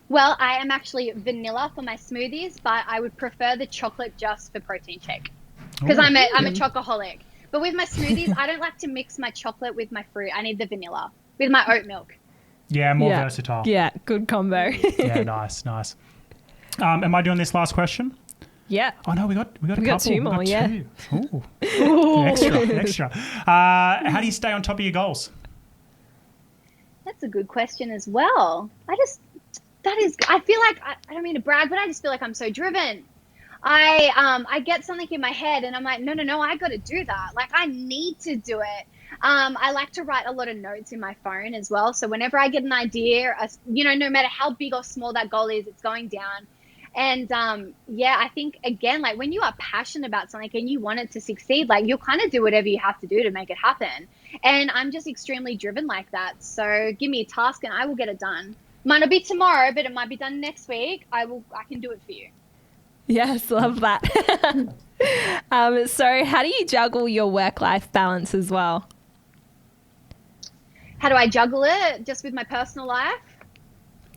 Well, I am actually vanilla for my smoothies, but I would prefer the chocolate just for protein shake because I'm a chocoholic. But with my smoothies, I don't like to mix my chocolate with my fruit. I need the vanilla with my oat milk. Yeah, more versatile. Yeah, good combo. Yeah, nice. Am I doing this last question? Yeah. Oh no, we got a couple. Got two more. Yeah. Ooh. Extra. How do you stay on top of your goals? That's a good question as well. I feel like I don't mean to brag, but I just feel like I'm so driven. I get something in my head and I'm like, no, I got to do that. Like, I need to do it. I like to write a lot of notes in my phone as well. So whenever I get an idea, no matter how big or small that goal is, it's going down. And I think, again, like when you are passionate about something and you want it to succeed, like you'll kind of do whatever you have to do to make it happen. And I'm just extremely driven like that. So give me a task and I will get it done. Might not be tomorrow, but it might be done next week. I can do it for you. Yes, love that. So how do you juggle your work-life balance as well? How do I juggle it? Just with my personal life?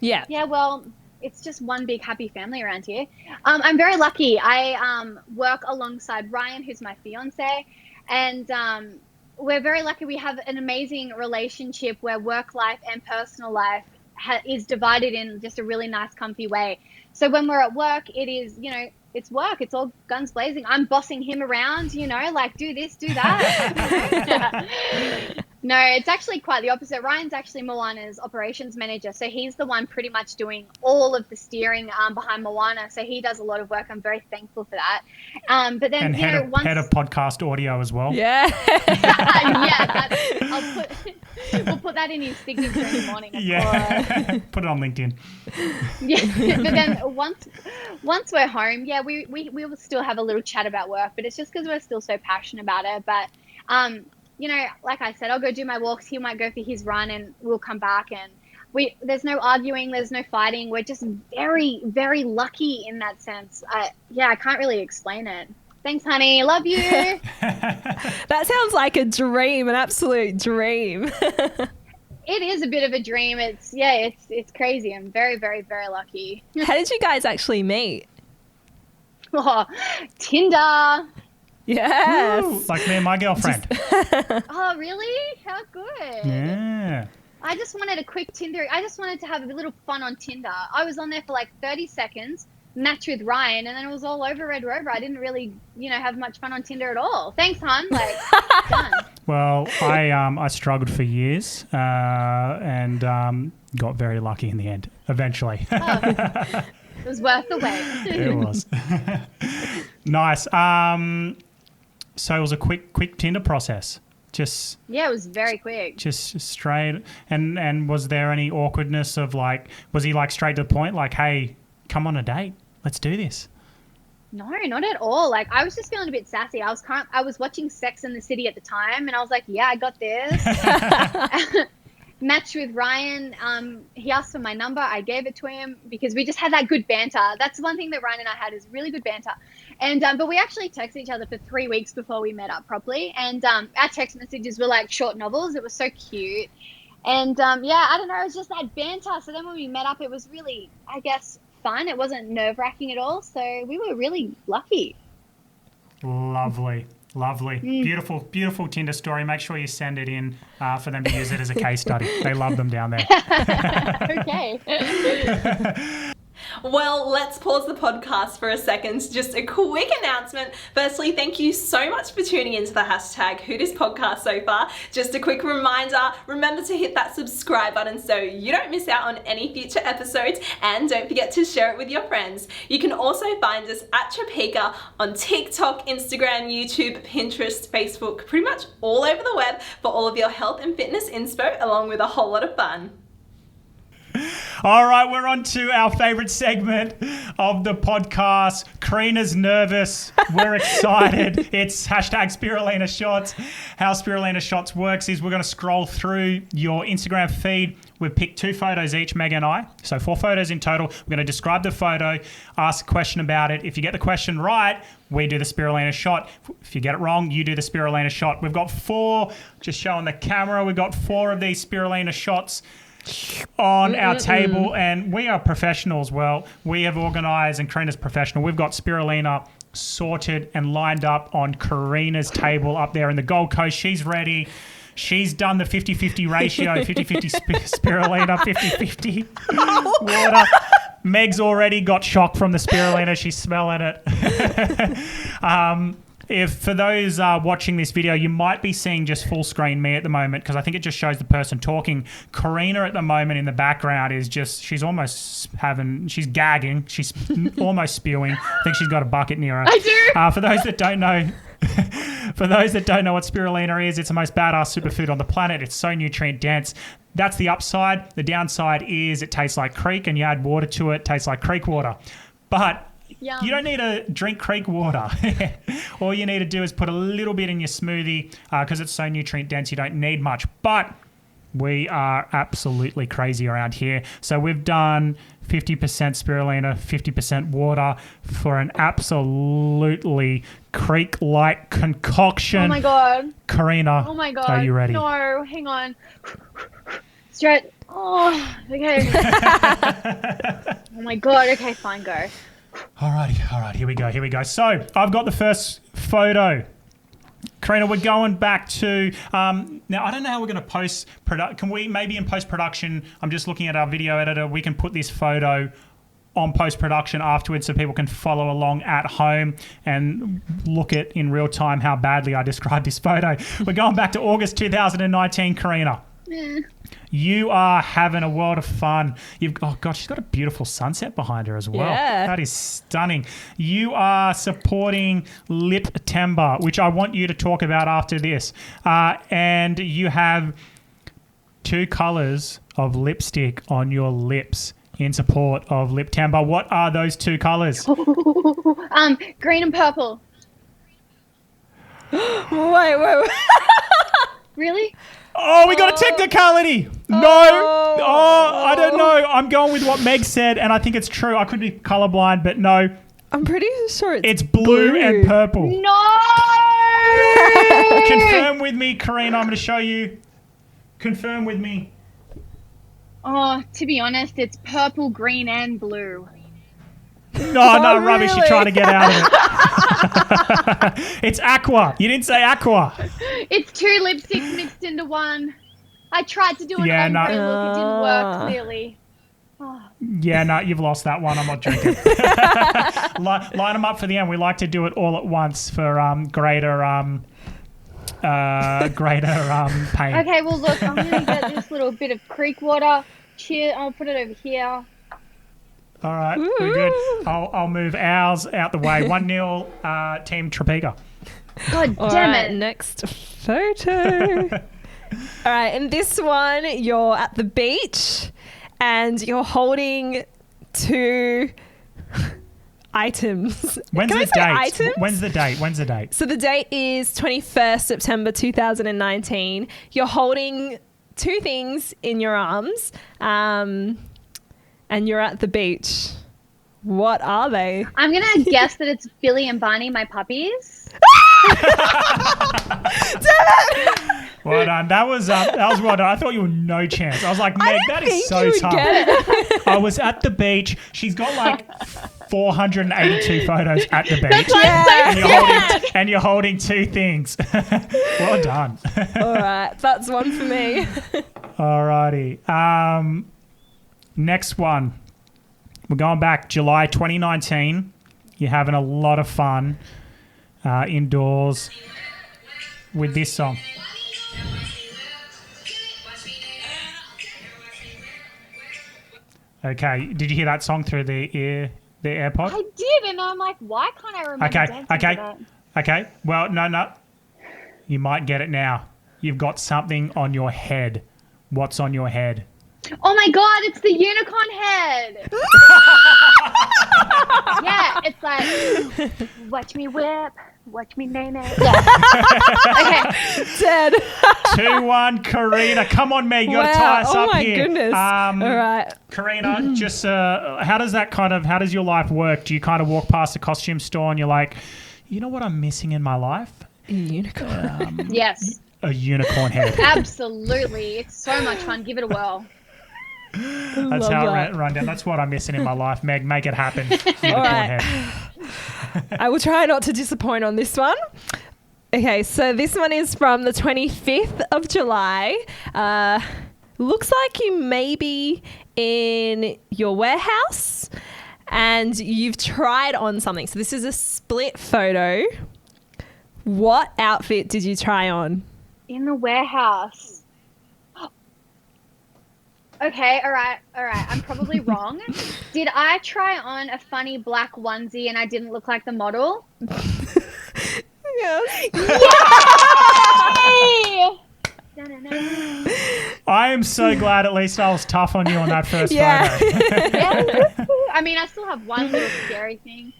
Yeah. Yeah, well, it's just one big happy family around here. I'm very lucky. I work alongside Ryan, who's my fiance, and we're very lucky. We have an amazing relationship where work life and personal life is divided in just a really nice, comfy way. So when we're at work, it is, it's work. It's all guns blazing. I'm bossing him around, like do this, do that. No, it's actually quite the opposite. Ryan's actually Moana's operations manager. So he's the one pretty much doing all of the steering behind Moana. So he does a lot of work. I'm very thankful for that. But then, and head of podcast audio as well. Yeah. We'll put that in his signature in the morning. Yeah. Put it on LinkedIn. Yeah. But then once we're home, we will still have a little chat about work, but it's just because we're still so passionate about it. But, like I said, I'll go do my walks. He might go for his run and we'll come back and there's no arguing. There's no fighting. We're just very, very lucky in that sense. I can't really explain it. Thanks, honey. Love you. That sounds like a dream, an absolute dream. It is a bit of a dream. It's crazy. I'm very, very, very lucky. How did you guys actually meet? Oh, Tinder. Yes. Woo, like me and my girlfriend. Oh, really? How good. Yeah. I just wanted a quick Tinder. I just wanted to have a little fun on Tinder. I was on there for like 30 seconds, matched with Ryan, and then it was all over Red Rover. I didn't really, have much fun on Tinder at all. Thanks, hon. Like, done. Well, I struggled for years and got very lucky in the end, eventually. It was worth the wait. It was. Nice. So it was a quick Tinder process. It was very quick. Just straight. And was there any awkwardness of was he straight to the point? Like, hey, come on a date. Let's do this. No, not at all. Like, I was just feeling a bit sassy. I was watching Sex and the City at the time, and I was like, yeah, I got this. Matched with Ryan. He asked for my number. I gave it to him because we just had that good banter. That's one thing that Ryan and I had is really good banter. And but we actually texted each other for 3 weeks before we met up properly. And our text messages were like short novels. It was so cute. And I don't know, it was just that banter. So then when we met up, it was really, I guess, fun. It wasn't nerve-wracking at all. So we were really lucky. Lovely. Beautiful, beautiful Tinder story. Make sure you send it in for them to use it as a case study. They love them down there. Okay. Well, let's pause the podcast for a second. Just a quick announcement. Firstly, thank you so much for tuning into the hashtag WHODIS podcast so far. Just a quick reminder, remember to hit that subscribe button so you don't miss out on any future episodes, and don't forget to share it with your friends. You can also find us at Tropeaka on TikTok, Instagram, YouTube, Pinterest, Facebook, pretty much all over the web for all of your health and fitness inspo, along with a whole lot of fun. All right, we're on to our favourite segment of the podcast. Karina's nervous. We're excited. It's hashtag Spirulina Shots. How Spirulina Shots works is we're going to scroll through your Instagram feed. We've picked 2 photos each, Meg and I. So 4 photos in total. We're going to describe the photo, ask a question about it. If you get the question right, we do the Spirulina Shot. If you get it wrong, you do the Spirulina Shot. We've got 4, just showing the camera, we've got 4 of these Spirulina Shots on our table, and we are professionals. Well, we have organised, and Karina's professional. We've got spirulina sorted and lined up on Karina's table up there in the Gold Coast. She's ready. She's done the 50-50 ratio, 50-50 spirulina, 50-50 water. Meg's already got shock from the spirulina. She's smelling it. If for those watching this video, you might be seeing just full screen me at the moment because I think it just shows the person talking. Karina at the moment in the background is just, she's gagging. She's almost spewing. I think she's got a bucket near her. I do. For those that don't know, what spirulina is, it's the most badass superfood on the planet. It's so nutrient dense. That's the upside. The downside is it tastes like creek, and you add water to it, tastes like creek water. But Yum. you don't need to drink creek water. All you need to do is put a little bit in your smoothie because it's so nutrient dense, you don't need much. But we are absolutely crazy around here. So we've done 50% spirulina, 50% water for an absolutely creek-like concoction. Oh my God. Karina, Oh my God. are you ready? No, hang on. Stretch. Oh, okay. Oh my God. Okay, fine, go. Alrighty, here we go. So I've got the first photo. Karina, we're going back to, now I don't know how we're going to can we maybe in post-production, I'm just looking at our video editor, we can put this photo on post-production afterwards so people can follow along at home and look at in real time how badly I described this photo. We're going back to August 2019, Karina. You are having a world of fun. Oh God, she's got a beautiful sunset behind her as well. Yeah. That is stunning. You are supporting Lip Timber, which I want you to talk about after this. And you have 2 colours of lipstick on your lips in support of Lip Timber. What are those 2 colours? Green and purple. Wait. Really? Oh, we got a technicality. No. Oh, I don't know. I'm going with what Meg said, and I think it's true. I could be colorblind, but no. I'm pretty sure It's blue and purple. No! Confirm with me, Karina. I'm going to show you. Confirm with me. Oh, to be honest, it's purple, green, and blue. No, rubbish. really? You're trying to get out of it. It's aqua. You didn't say aqua. It's 2 lipsticks mixed into one. I tried to do an Yeah, ombre no. look. It didn't work, clearly. Oh. Yeah, no, you've lost that one. I'm not drinking. Line them up for the end. We like to do it all at once for greater pain. Okay, well, look, I'm going to get this little bit of creek water. Cheer. I'll put it over here. All right, very good. I'll move ours out the way. 1-0 Team Tropeaka. God All damn right, it. next photo. All right, in this one, you're at the beach and you're holding 2 items. When's Can the I say date? items? When's the date? So the date is 21st September 2019. You're holding 2 things in your arms, and you're at the beach. What are they? I'm going to guess that it's Billy and Barney, my puppies. Well done. That was well done. I thought you were no chance. I was like, Meg, that is so tough. I was at the beach. She's got like 482 photos at the beach. And you're holding two things. Well done. All right. That's one for me. Alrighty. Next one. We're going back July 2019. You're having a lot of fun indoors with this song. Okay, did you hear that song through the AirPod? I did, and I'm like, why can't I remember dancing to that? Okay. Well, no. You might get it now. You've got something on your head. What's on your head? Oh my god, it's the unicorn head. Yeah, it's like, watch me whip, watch me name it. Yeah. Okay. Dead. 2-1, Karina. Come on, Meg. You got to tie us up here. Oh my goodness. All right. Karina, just how does your life work? Do you kind of walk past a costume store and you're like, you know what I'm missing in my life? A unicorn. Yes. A unicorn head. Absolutely. It's so much fun. Give it a whirl. That's how I run down. That's what I'm missing in my life. Meg, make it happen. Unicorn head. I will try not to disappoint on this one. Okay, so this one is from the 25th of July. Looks like you may be in your warehouse and you've tried on something. So this is a split photo. What outfit did you try on? In the warehouse. Okay, all right. I'm probably wrong. Did I try on a funny black onesie and I didn't look like the model? Yes. Yay! I am so glad at least I was tough on you on that first photo. Yeah. I mean, I still have one little scary thing.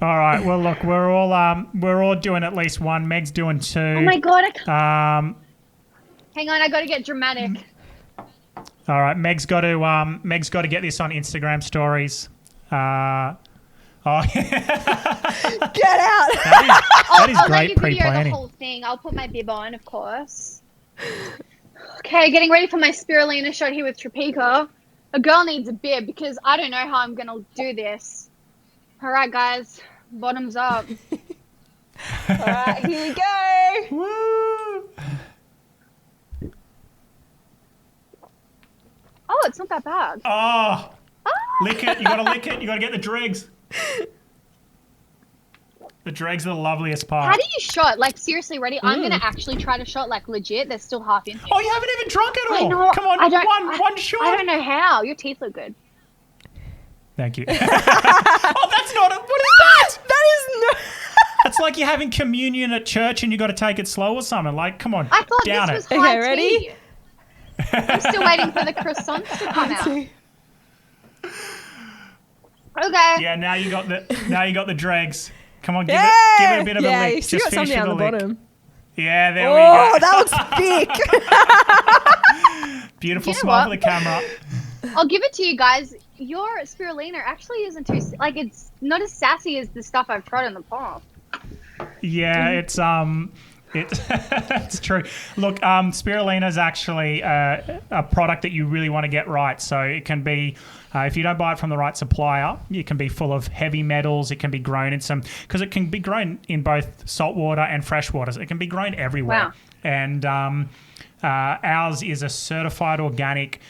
All right. Well, look, we're all doing at least one. Meg's doing two. Oh my god! Hang on, I got to get dramatic. All right, Meg's got to get this on Instagram stories. Get out! That is I'll great let you video pre-planning. the whole thing. I'll put my bib on, of course. Okay, getting ready for my spirulina shot here with Tropeaka. A girl needs a bib because I don't know how I'm gonna do this. All right, guys, bottoms up. All right, here we go. Woo! Oh, it's not that bad. Oh, lick it. You got to lick it. You got to get the dregs. The dregs are the loveliest part. How do you shot? Like, seriously, ready? I'm going to actually try to shot, like, legit. There's still half in here. Oh, you haven't even drunk it all. I know. Come on, one shot. I don't know how. Your teeth look good. Thank you. Oh, that's not what is that? That is not... It's like you're having communion at church and you got to take it slow or something. Like, come on, I thought down this it. was high Okay, ready? tea. I'm still waiting for the croissants to come out. Okay. Yeah, now you got the dregs. Come on, give it a bit of a lick. You still got some down the bottom. Yeah, there we go. Oh, that looks thick. Beautiful You know smile what? for the camera. I'll give it to you guys. Your spirulina actually isn't too it's not as sassy as the stuff I've tried in the past. Yeah, it's it's true. Look, spirulina is actually a product that you really want to get right. So it can be, if you don't buy it from the right supplier, it can be full of heavy metals. It can be grown in because it can be grown in both saltwater and fresh waters. It can be grown everywhere. Wow. And ours is a certified organic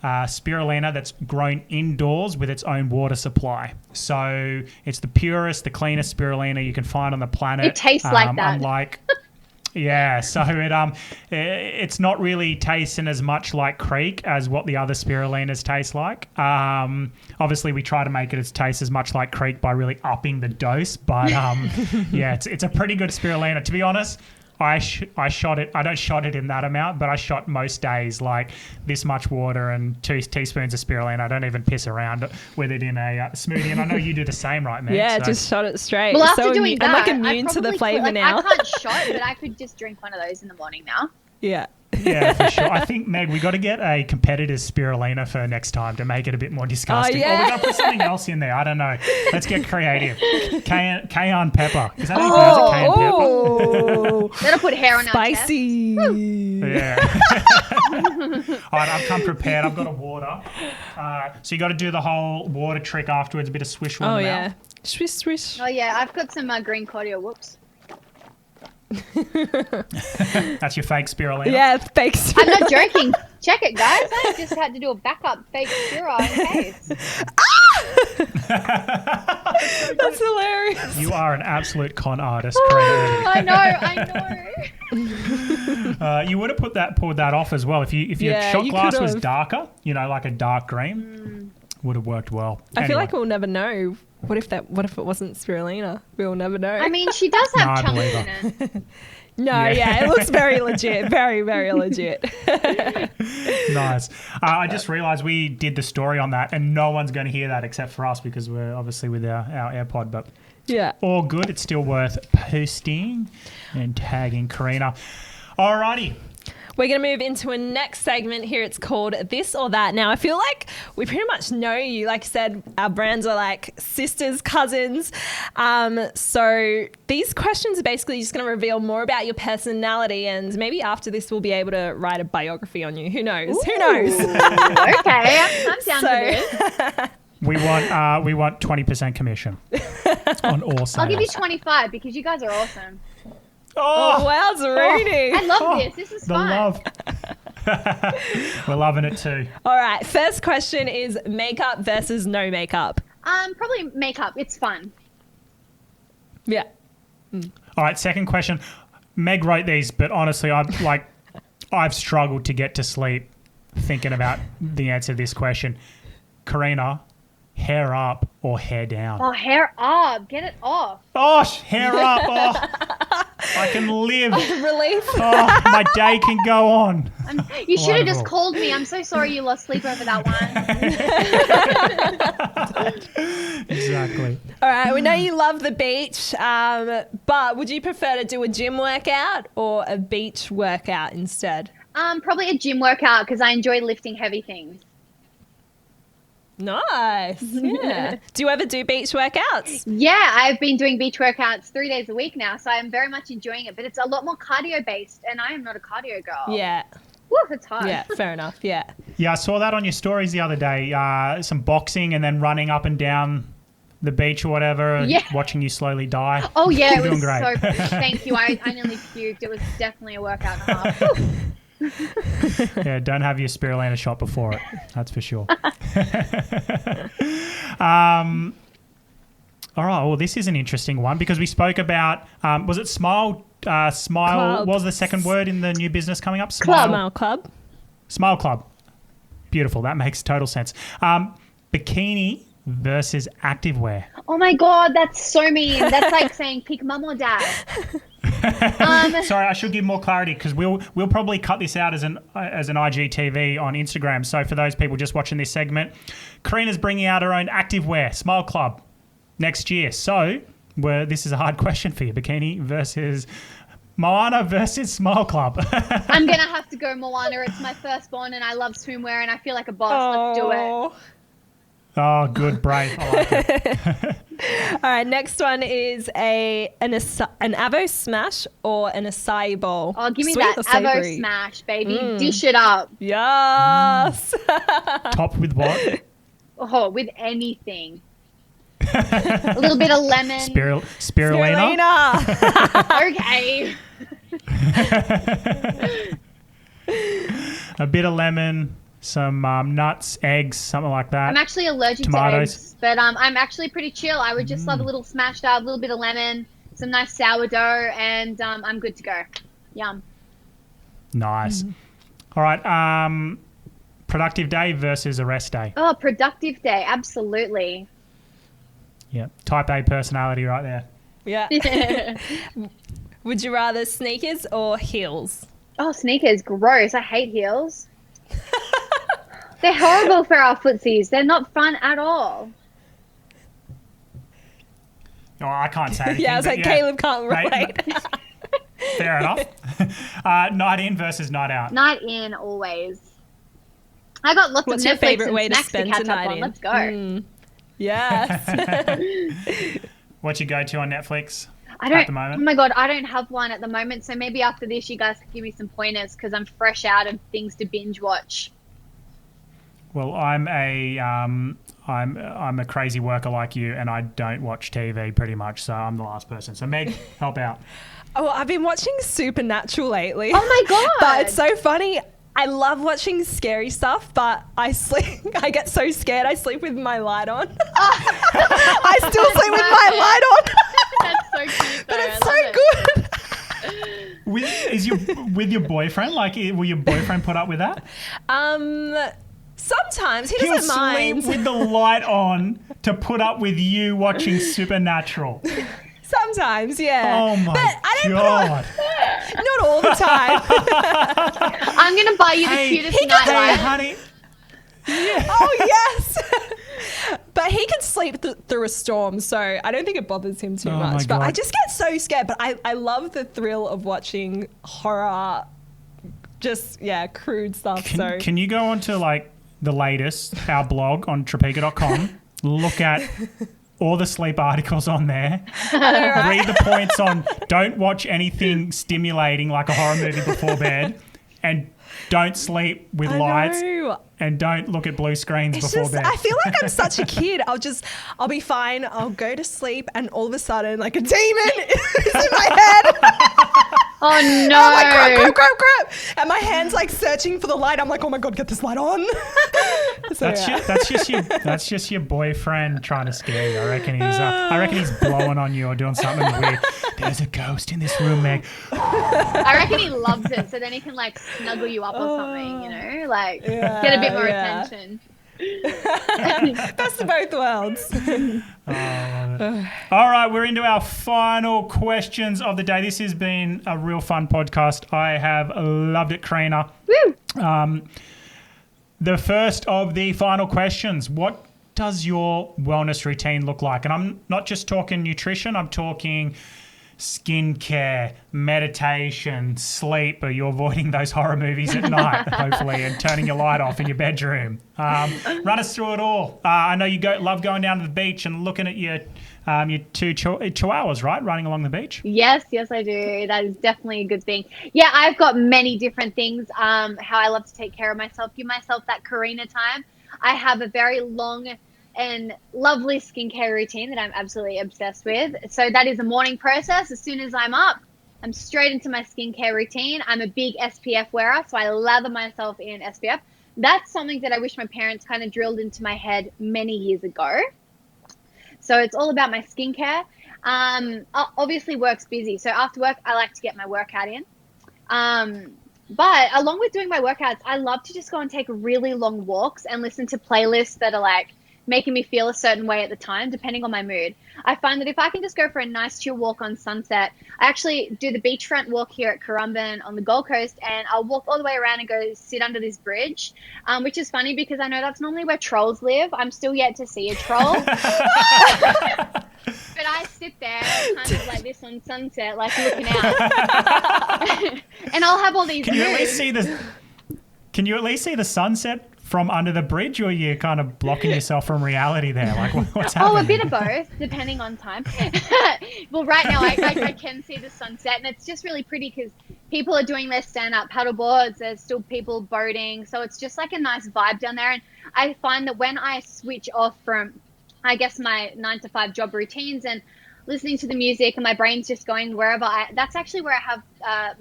spirulina that's grown indoors with its own water supply. So it's the purest, the cleanest spirulina you can find on the planet. It tastes like that. Unlike, yeah, so it's not really tasting as much like creek as what the other spirulinas taste like. Obviously, we try to make it taste as much like creek by really upping the dose. But yeah, it's a pretty good spirulina. To be honest, I shot it. I don't shot it in that amount, but I shot most days like this much water and 2 teaspoons of spirulina. I don't even piss around with it in a smoothie. And I know you do the same, right, Meg? Yeah, So- just shot it straight. Well, after so doing I'm that, like immune to the flavour now. I can't shot, but I could just drink one of those in the morning now. Yeah. Yeah, for sure. I think, Meg, we got to get a competitor's spirulina for next time to make it a bit more disgusting. yeah. Or we got to put something else in there. I don't know. Let's get creative. Cayenne pepper. Is that how you pronounce it? Cayenne pepper? Oh, That'll put hair on our chest. spicy. Yeah. All right, I've come prepared. I've got a water. So you got to do the whole water trick afterwards, a bit of swish on Oh, the yeah. mouth. Swish, swish. Oh yeah, I've got some green cordial. Whoops. That's your fake spirulina. Yeah, fake I'm not joking. Check it, guys. I just had to do a backup fake spiro in case. That's hilarious. You are an absolute con artist, Karina. I know. You would have pulled that off as well if your shot you glass was could've. darker, like a dark green, would have worked well. I feel Anyway. like we'll never know. What if it wasn't spirulina? We'll never know. I mean, she does have No, I chunks believe in her. it. no, Yeah. it looks very legit. Very, very legit. Nice. I just realised we did the story on that, and no one's going to hear that except for us because we're obviously with our AirPod. But Yeah. all good. It's still worth posting and tagging Karina. Alrighty. We're going to move into a next segment here. It's called This or That. Now, I feel like we pretty much know you. Like I said, our brands are like sisters, cousins. So these questions are basically just going to reveal more about your personality, and maybe after this we'll be able to write a biography on you. Who knows? Who knows? Okay, I'm down for this. We want 20% commission on all sales. I'll give you 25 because you guys are awesome. Oh, wow, Rooney. I love this. This is The fun. love. We're loving it too. All right, first question is makeup versus no makeup. Probably makeup. It's fun. Yeah. All right, second question. Meg wrote these, but honestly, I've struggled to get to sleep thinking about the answer to this question. Karina, hair up or hair down? Oh, hair up. Get it off. Oh, hair up. Oh, I can live. Relief. Oh, my day can go on. You should have just Wonderful. called me. I'm so sorry you lost sleep over that one. Exactly. All right, we know you love the beach, but would you prefer to do a gym workout or a beach workout instead? Probably a gym workout because I enjoy lifting heavy things. Nice. Yeah. Do you ever do beach workouts? Yeah, I've been doing beach workouts 3 days a week now, so I'm very much enjoying it. But it's a lot more cardio based, and I am not a cardio girl. Yeah. Woo, it's hard. Yeah, fair enough. Yeah. Yeah, I saw that on your stories the other day. Some boxing and then running up and down the beach or whatever, and Yeah. watching you slowly die. Oh yeah, You're it doing was great. so. Thank you. I nearly puked. It was definitely a workout and a half. Yeah, don't have your spirulina shot before it. That's for sure. All right. Well, this is an interesting one because we spoke about, was it Smile? Smile. Club. What was the second word in the new business coming up? Smile Club. Smile Club. Beautiful. That makes total sense. Bikini versus activewear. Oh my god, that's so mean. That's like saying pick mum or dad. Sorry, I should give more clarity because we'll probably cut this out as an IGTV on Instagram. So for those people just watching this segment, Karina's bringing out her own activewear Smile Club next year. So this is a hard question for you: Bikini versus Moana versus Smile Club. I'm gonna have to go Moana. It's my firstborn, and I love swimwear, and I feel like a boss. Let's do it. Oh, good, brave. I like it. All right, next one is an Avo Smash or an acai bowl. Oh, give me Sweet that or Avo savoury? Smash, baby. Dish it up. Yes. Topped with what? Oh, with anything. A little bit of lemon. Spirulina. Spirulina. Okay. A bit of lemon, some nuts, eggs, something like that. I'm actually allergic Tomatoes. to eggs, but I'm actually pretty chill. I would just love a little smashed up, a little bit of lemon, some nice sourdough, and I'm good to go. Yum. Nice. All right. Productive day versus a rest day. Oh, productive day. Absolutely. Yeah. Type A personality right there. Yeah. Would you rather sneakers or heels? Oh, sneakers. Gross. I hate heels. They're horrible for our footsies. They're not fun at all. Oh, I can't say anything. Yeah, I was but like, Caleb can't Mate, relate. Fair enough. Night in versus night out. Night in, always. I got lots What's of your Netflix favourite and way to snacks to spend catch a up night on. in? Let's go. Yes. What you go to on Netflix I don't. at the moment? Oh my god, I don't have one at the moment. So maybe after this, you guys could give me some pointers because I'm fresh out of things to binge watch. Well, I'm a crazy worker like you, and I don't watch TV pretty much, so I'm the last person. So Meg, help out. Oh, I've been watching Supernatural lately. Oh my god! But it's so funny. I love watching scary stuff, but I get so scared I sleep with my light on. I still sleep with my light on. That's so cute. But though. it's so good. With your boyfriend? Like, will your boyfriend put up with that? Sometimes he He'll doesn't mind. sleep with the light on to put up with you watching Supernatural. Sometimes, yeah. Oh my but I don't god! Put on, not all the time. I'm gonna buy you the cutest nightlight. Honey. Oh yes. But he can sleep through a storm, so I don't think it bothers him too my much. But God. I just get so scared. But I love the thrill of watching horror, just crude stuff. Can you go on to like the latest, our blog on Tropeaka.com, look at all the sleep articles on there, read the points on don't watch anything stimulating like a horror movie before bed, and don't sleep with lights, and don't look at blue screens before bed. I feel like I'm such a kid. I'll be fine. I'll go to sleep, and all of a sudden, like a demon is in my head. Oh no! And I'm like, crap. And my hand's like searching for the light. I'm like, oh my God, get this light on. That's just your boyfriend trying to scare you. I reckon he's blowing on you or doing something weird. There's a ghost in this room, Meg. I reckon he loves it, so then he can like snuggle you up or something, you know, like get a bit more attention. Best of both worlds. All right, we're into our final questions of the day. This has been a real fun podcast. I have loved it, Karina. Woo! The first of the final questions: what does your wellness routine look like? And I'm not just talking nutrition. I'm talking skincare, meditation, sleep. Are you avoiding those horror movies at night, hopefully, and turning your light off in your bedroom? Run us through it all. I know you love going down to the beach and looking at your two chihuahuas, right, running along the beach? Yes, I do. That is definitely a good thing. Yeah, I've got many different things. How I love to take care of myself, give myself that Karina time. I have a very long and lovely skincare routine that I'm absolutely obsessed with. So that is a morning process. As soon as I'm up, I'm straight into my skincare routine. I'm a big SPF wearer, so I lather myself in SPF. That's something that I wish my parents kind of drilled into my head many years ago. So it's all about my skincare. Obviously, work's busy. So after work, I like to get my workout in. But along with doing my workouts, I love to just go and take really long walks and listen to playlists that are like making me feel a certain way at the time, depending on my mood. I find that if I can just go for a nice chill walk on Sunset, I actually do the beachfront walk here at Currumbin on the Gold Coast, and I'll walk all the way around and go sit under this bridge, which is funny because I know that's normally where trolls live. I'm still yet to see a troll. But I sit there kind of like this on Sunset, like looking out. And I'll have all these Can you at least see the sunset from under the bridge, or you're kind of blocking yourself from reality there? Like, what's happening? Oh, a bit of both, depending on time. Well, right now I can see the sunset, and it's just really pretty because people are doing their stand-up paddle boards. There's still people boating, so it's just like a nice vibe down there. And I find that when I switch off from, I guess, my 9-to-5 job routines and listening to the music and my brain's just going wherever, that's actually where I have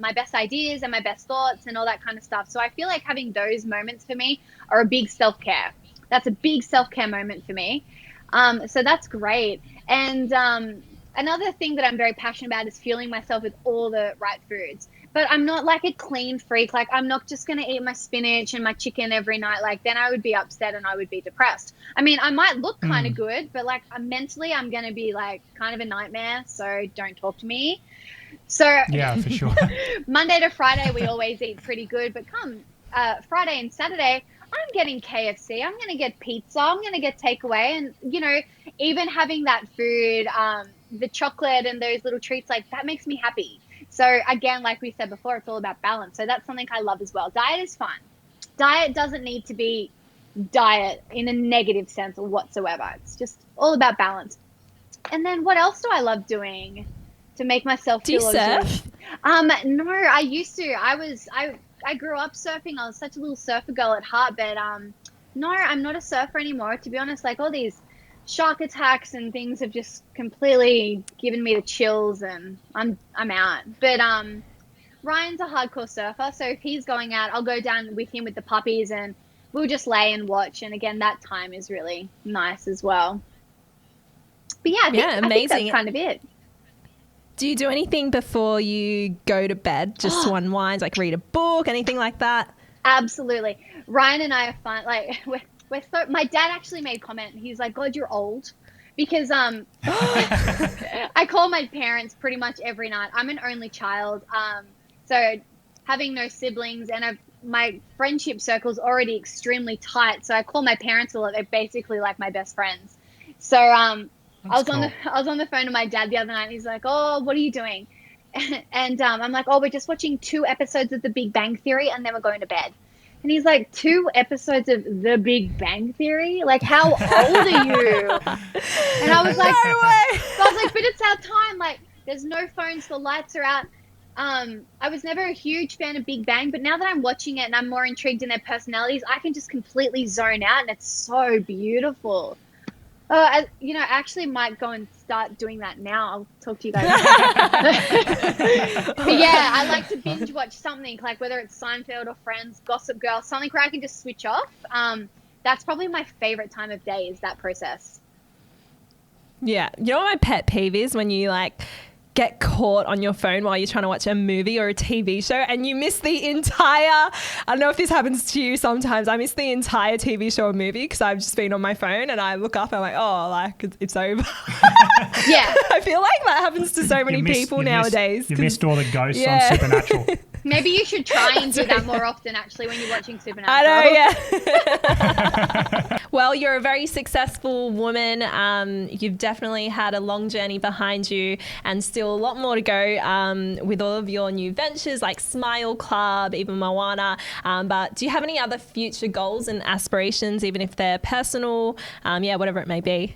my best ideas and my best thoughts and all that kind of stuff. So I feel like having those moments for me are a big self-care. That's a big self-care moment for me. So that's great. And another thing that I'm very passionate about is fueling myself with all the right foods. But I'm not like a clean freak. Like, I'm not just going to eat my spinach and my chicken every night. Like, then I would be upset and I would be depressed. I mean, I might look kind of good, but like mentally I'm going to be like kind of a nightmare. So don't talk to me. So yeah, for sure. Monday to Friday, we always eat pretty good. But come Friday and Saturday, I'm getting KFC. I'm going to get pizza. I'm going to get takeaway. And, you know, even having that food, the chocolate and those little treats, like that makes me happy. So again, like we said before, it's all about balance. So that's something I love as well. Diet is fun. Diet doesn't need to be diet in a negative sense or whatsoever. It's just all about balance. And then what else do I love doing to make myself feel surf? No, I used to. I grew up surfing. I was such a little surfer girl at heart, but no, I'm not a surfer anymore. To be honest, like all these shark attacks and things have just completely given me the chills, and I'm out. But Ryan's a hardcore surfer, so if he's going out, I'll go down with him with the puppies, and we'll just lay and watch. And again, that time is really nice as well. But yeah, I think that's kind of it. Do you do anything before you go to bed, just to unwind, like read a book, anything like that? Absolutely. Ryan and I are fun. Like we're so. My dad actually made a comment. He's like, "God, you're old," because I call my parents pretty much every night. I'm an only child, so having no siblings, and my friendship circle's already extremely tight. So I call my parents a lot. They're basically like my best friends. So I was on the phone to my dad the other night, and he's like, "Oh, what are you doing?" And I'm like, "Oh, we're just watching 2 episodes of The Big Bang Theory, and then we're going to bed." And he's like, 2 episodes of The Big Bang Theory? Like, how old are you? And I was like, no way. So I was like, but it's our time. Like, there's no phones, the lights are out. I was never a huge fan of Big Bang, but now that I'm watching it and I'm more intrigued in their personalities, I can just completely zone out, and it's so beautiful. I actually might go and start doing that now. I'll talk to you guys. But yeah, I like to binge watch something, like whether it's Seinfeld or Friends, Gossip Girl, something where I can just switch off. That's probably my favorite time of day, is that process. Yeah. You know what my pet peeve is? When you like get caught on your phone while you're trying to watch a movie or a TV show and you miss the entire, I don't know if this happens to you sometimes, I miss the entire TV show or movie because I've just been on my phone and I look up and I'm like, oh, like it's over. Yeah. I feel like that happens to so many people nowadays. You missed all the ghosts on Supernatural. Maybe you should try and do that more often, actually, when you're watching Supernatural. I know, yeah. Well, you're a very successful woman. You've definitely had a long journey behind you and still a lot more to go with all of your new ventures like Smile Club, even Moana. But do you have any other future goals and aspirations, even if they're personal, whatever it may be?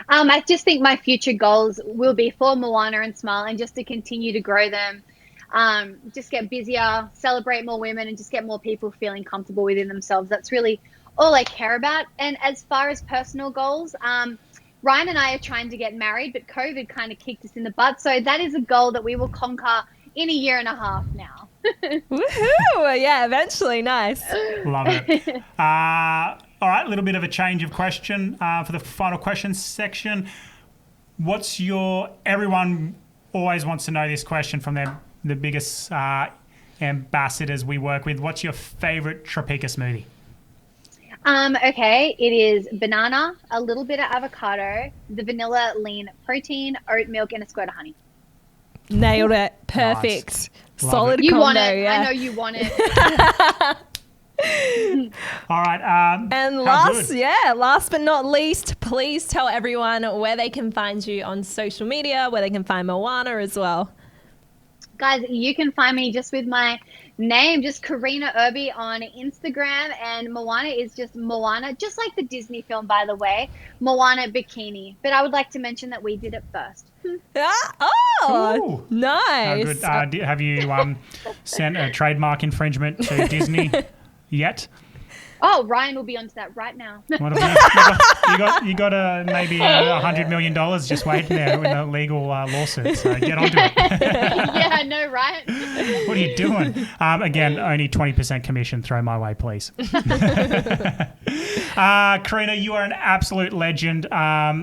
I just think my future goals will be for Moana and Smile, and just to continue to grow them. Just get busier, celebrate more women, and just get more people feeling comfortable within themselves. That's really all I care about. And as far as personal goals, Ryan and I are trying to get married, but COVID kind of kicked us in the butt. So that is a goal that we will conquer in 1.5 years now. Woohoo! Yeah, eventually. Nice. Love it. All right, a little bit of a change of question for the final questions section. Everyone always wants to know this question from the biggest ambassadors we work with. What's your favorite Tropeaka smoothie? Okay, it is banana, a little bit of avocado, the vanilla lean protein, oat milk, and a squirt of honey. Nailed it. Perfect. Nice. Solid You combo, want it. yeah. I know you want it. All right. And last but not least, please tell everyone where they can find you on social media, where they can find Moana as well. Guys, you can find me just with my name, just Karina Irby on Instagram, and Moana is just Moana, just like the Disney film, by the way, Moana Bikini. But I would like to mention that we did it first. Ooh. Nice. Good. Have you sent a trademark infringement to Disney yet? Oh, Ryan will be onto that right now. What have you got maybe $100 million just waiting there in a legal lawsuit. So get onto it. Yeah, I know, right? What are you doing? Again, only 20% commission. Throw my way, please. Karina, you are an absolute legend.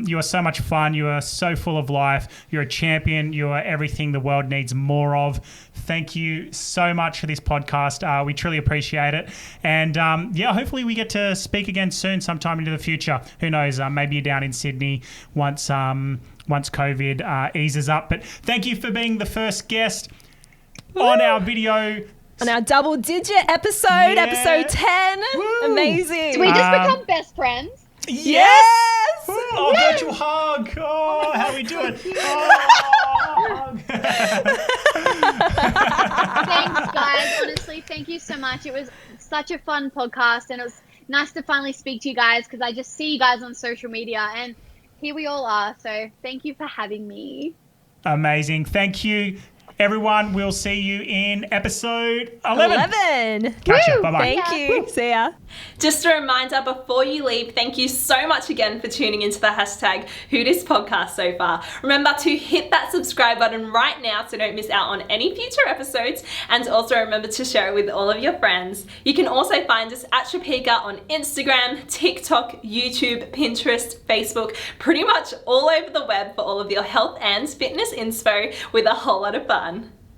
You are so much fun. You are so full of life. You're a champion. You are everything the world needs more of. Thank you so much for this podcast. We truly appreciate it. And hopefully we get to speak again soon, sometime into the future. Who knows? Maybe you're down in Sydney once COVID eases up. But thank you for being the first guest on our video. On our double-digit episode, episode 10. Woo. Amazing. Do we just become best friends? Yes! Oh, virtual hug. Oh, how are we doing? Oh, hug. much. It was such a fun podcast, and it was nice to finally speak to you guys because I just see you guys on social media, and here we all are. So thank you for having me. Amazing. Thank you, everyone. We'll see you in episode 11. Catch you. Bye-bye. Thank you. See ya. Just a reminder before you leave, thank you so much again for tuning into the hashtag WHODIS podcast so far. Remember to hit that subscribe button right now so don't miss out on any future episodes, and also remember to share it with all of your friends. You can also find us at Tropeaka on Instagram, TikTok, YouTube, Pinterest, Facebook, pretty much all over the web for all of your health and fitness inspo with a whole lot of fun.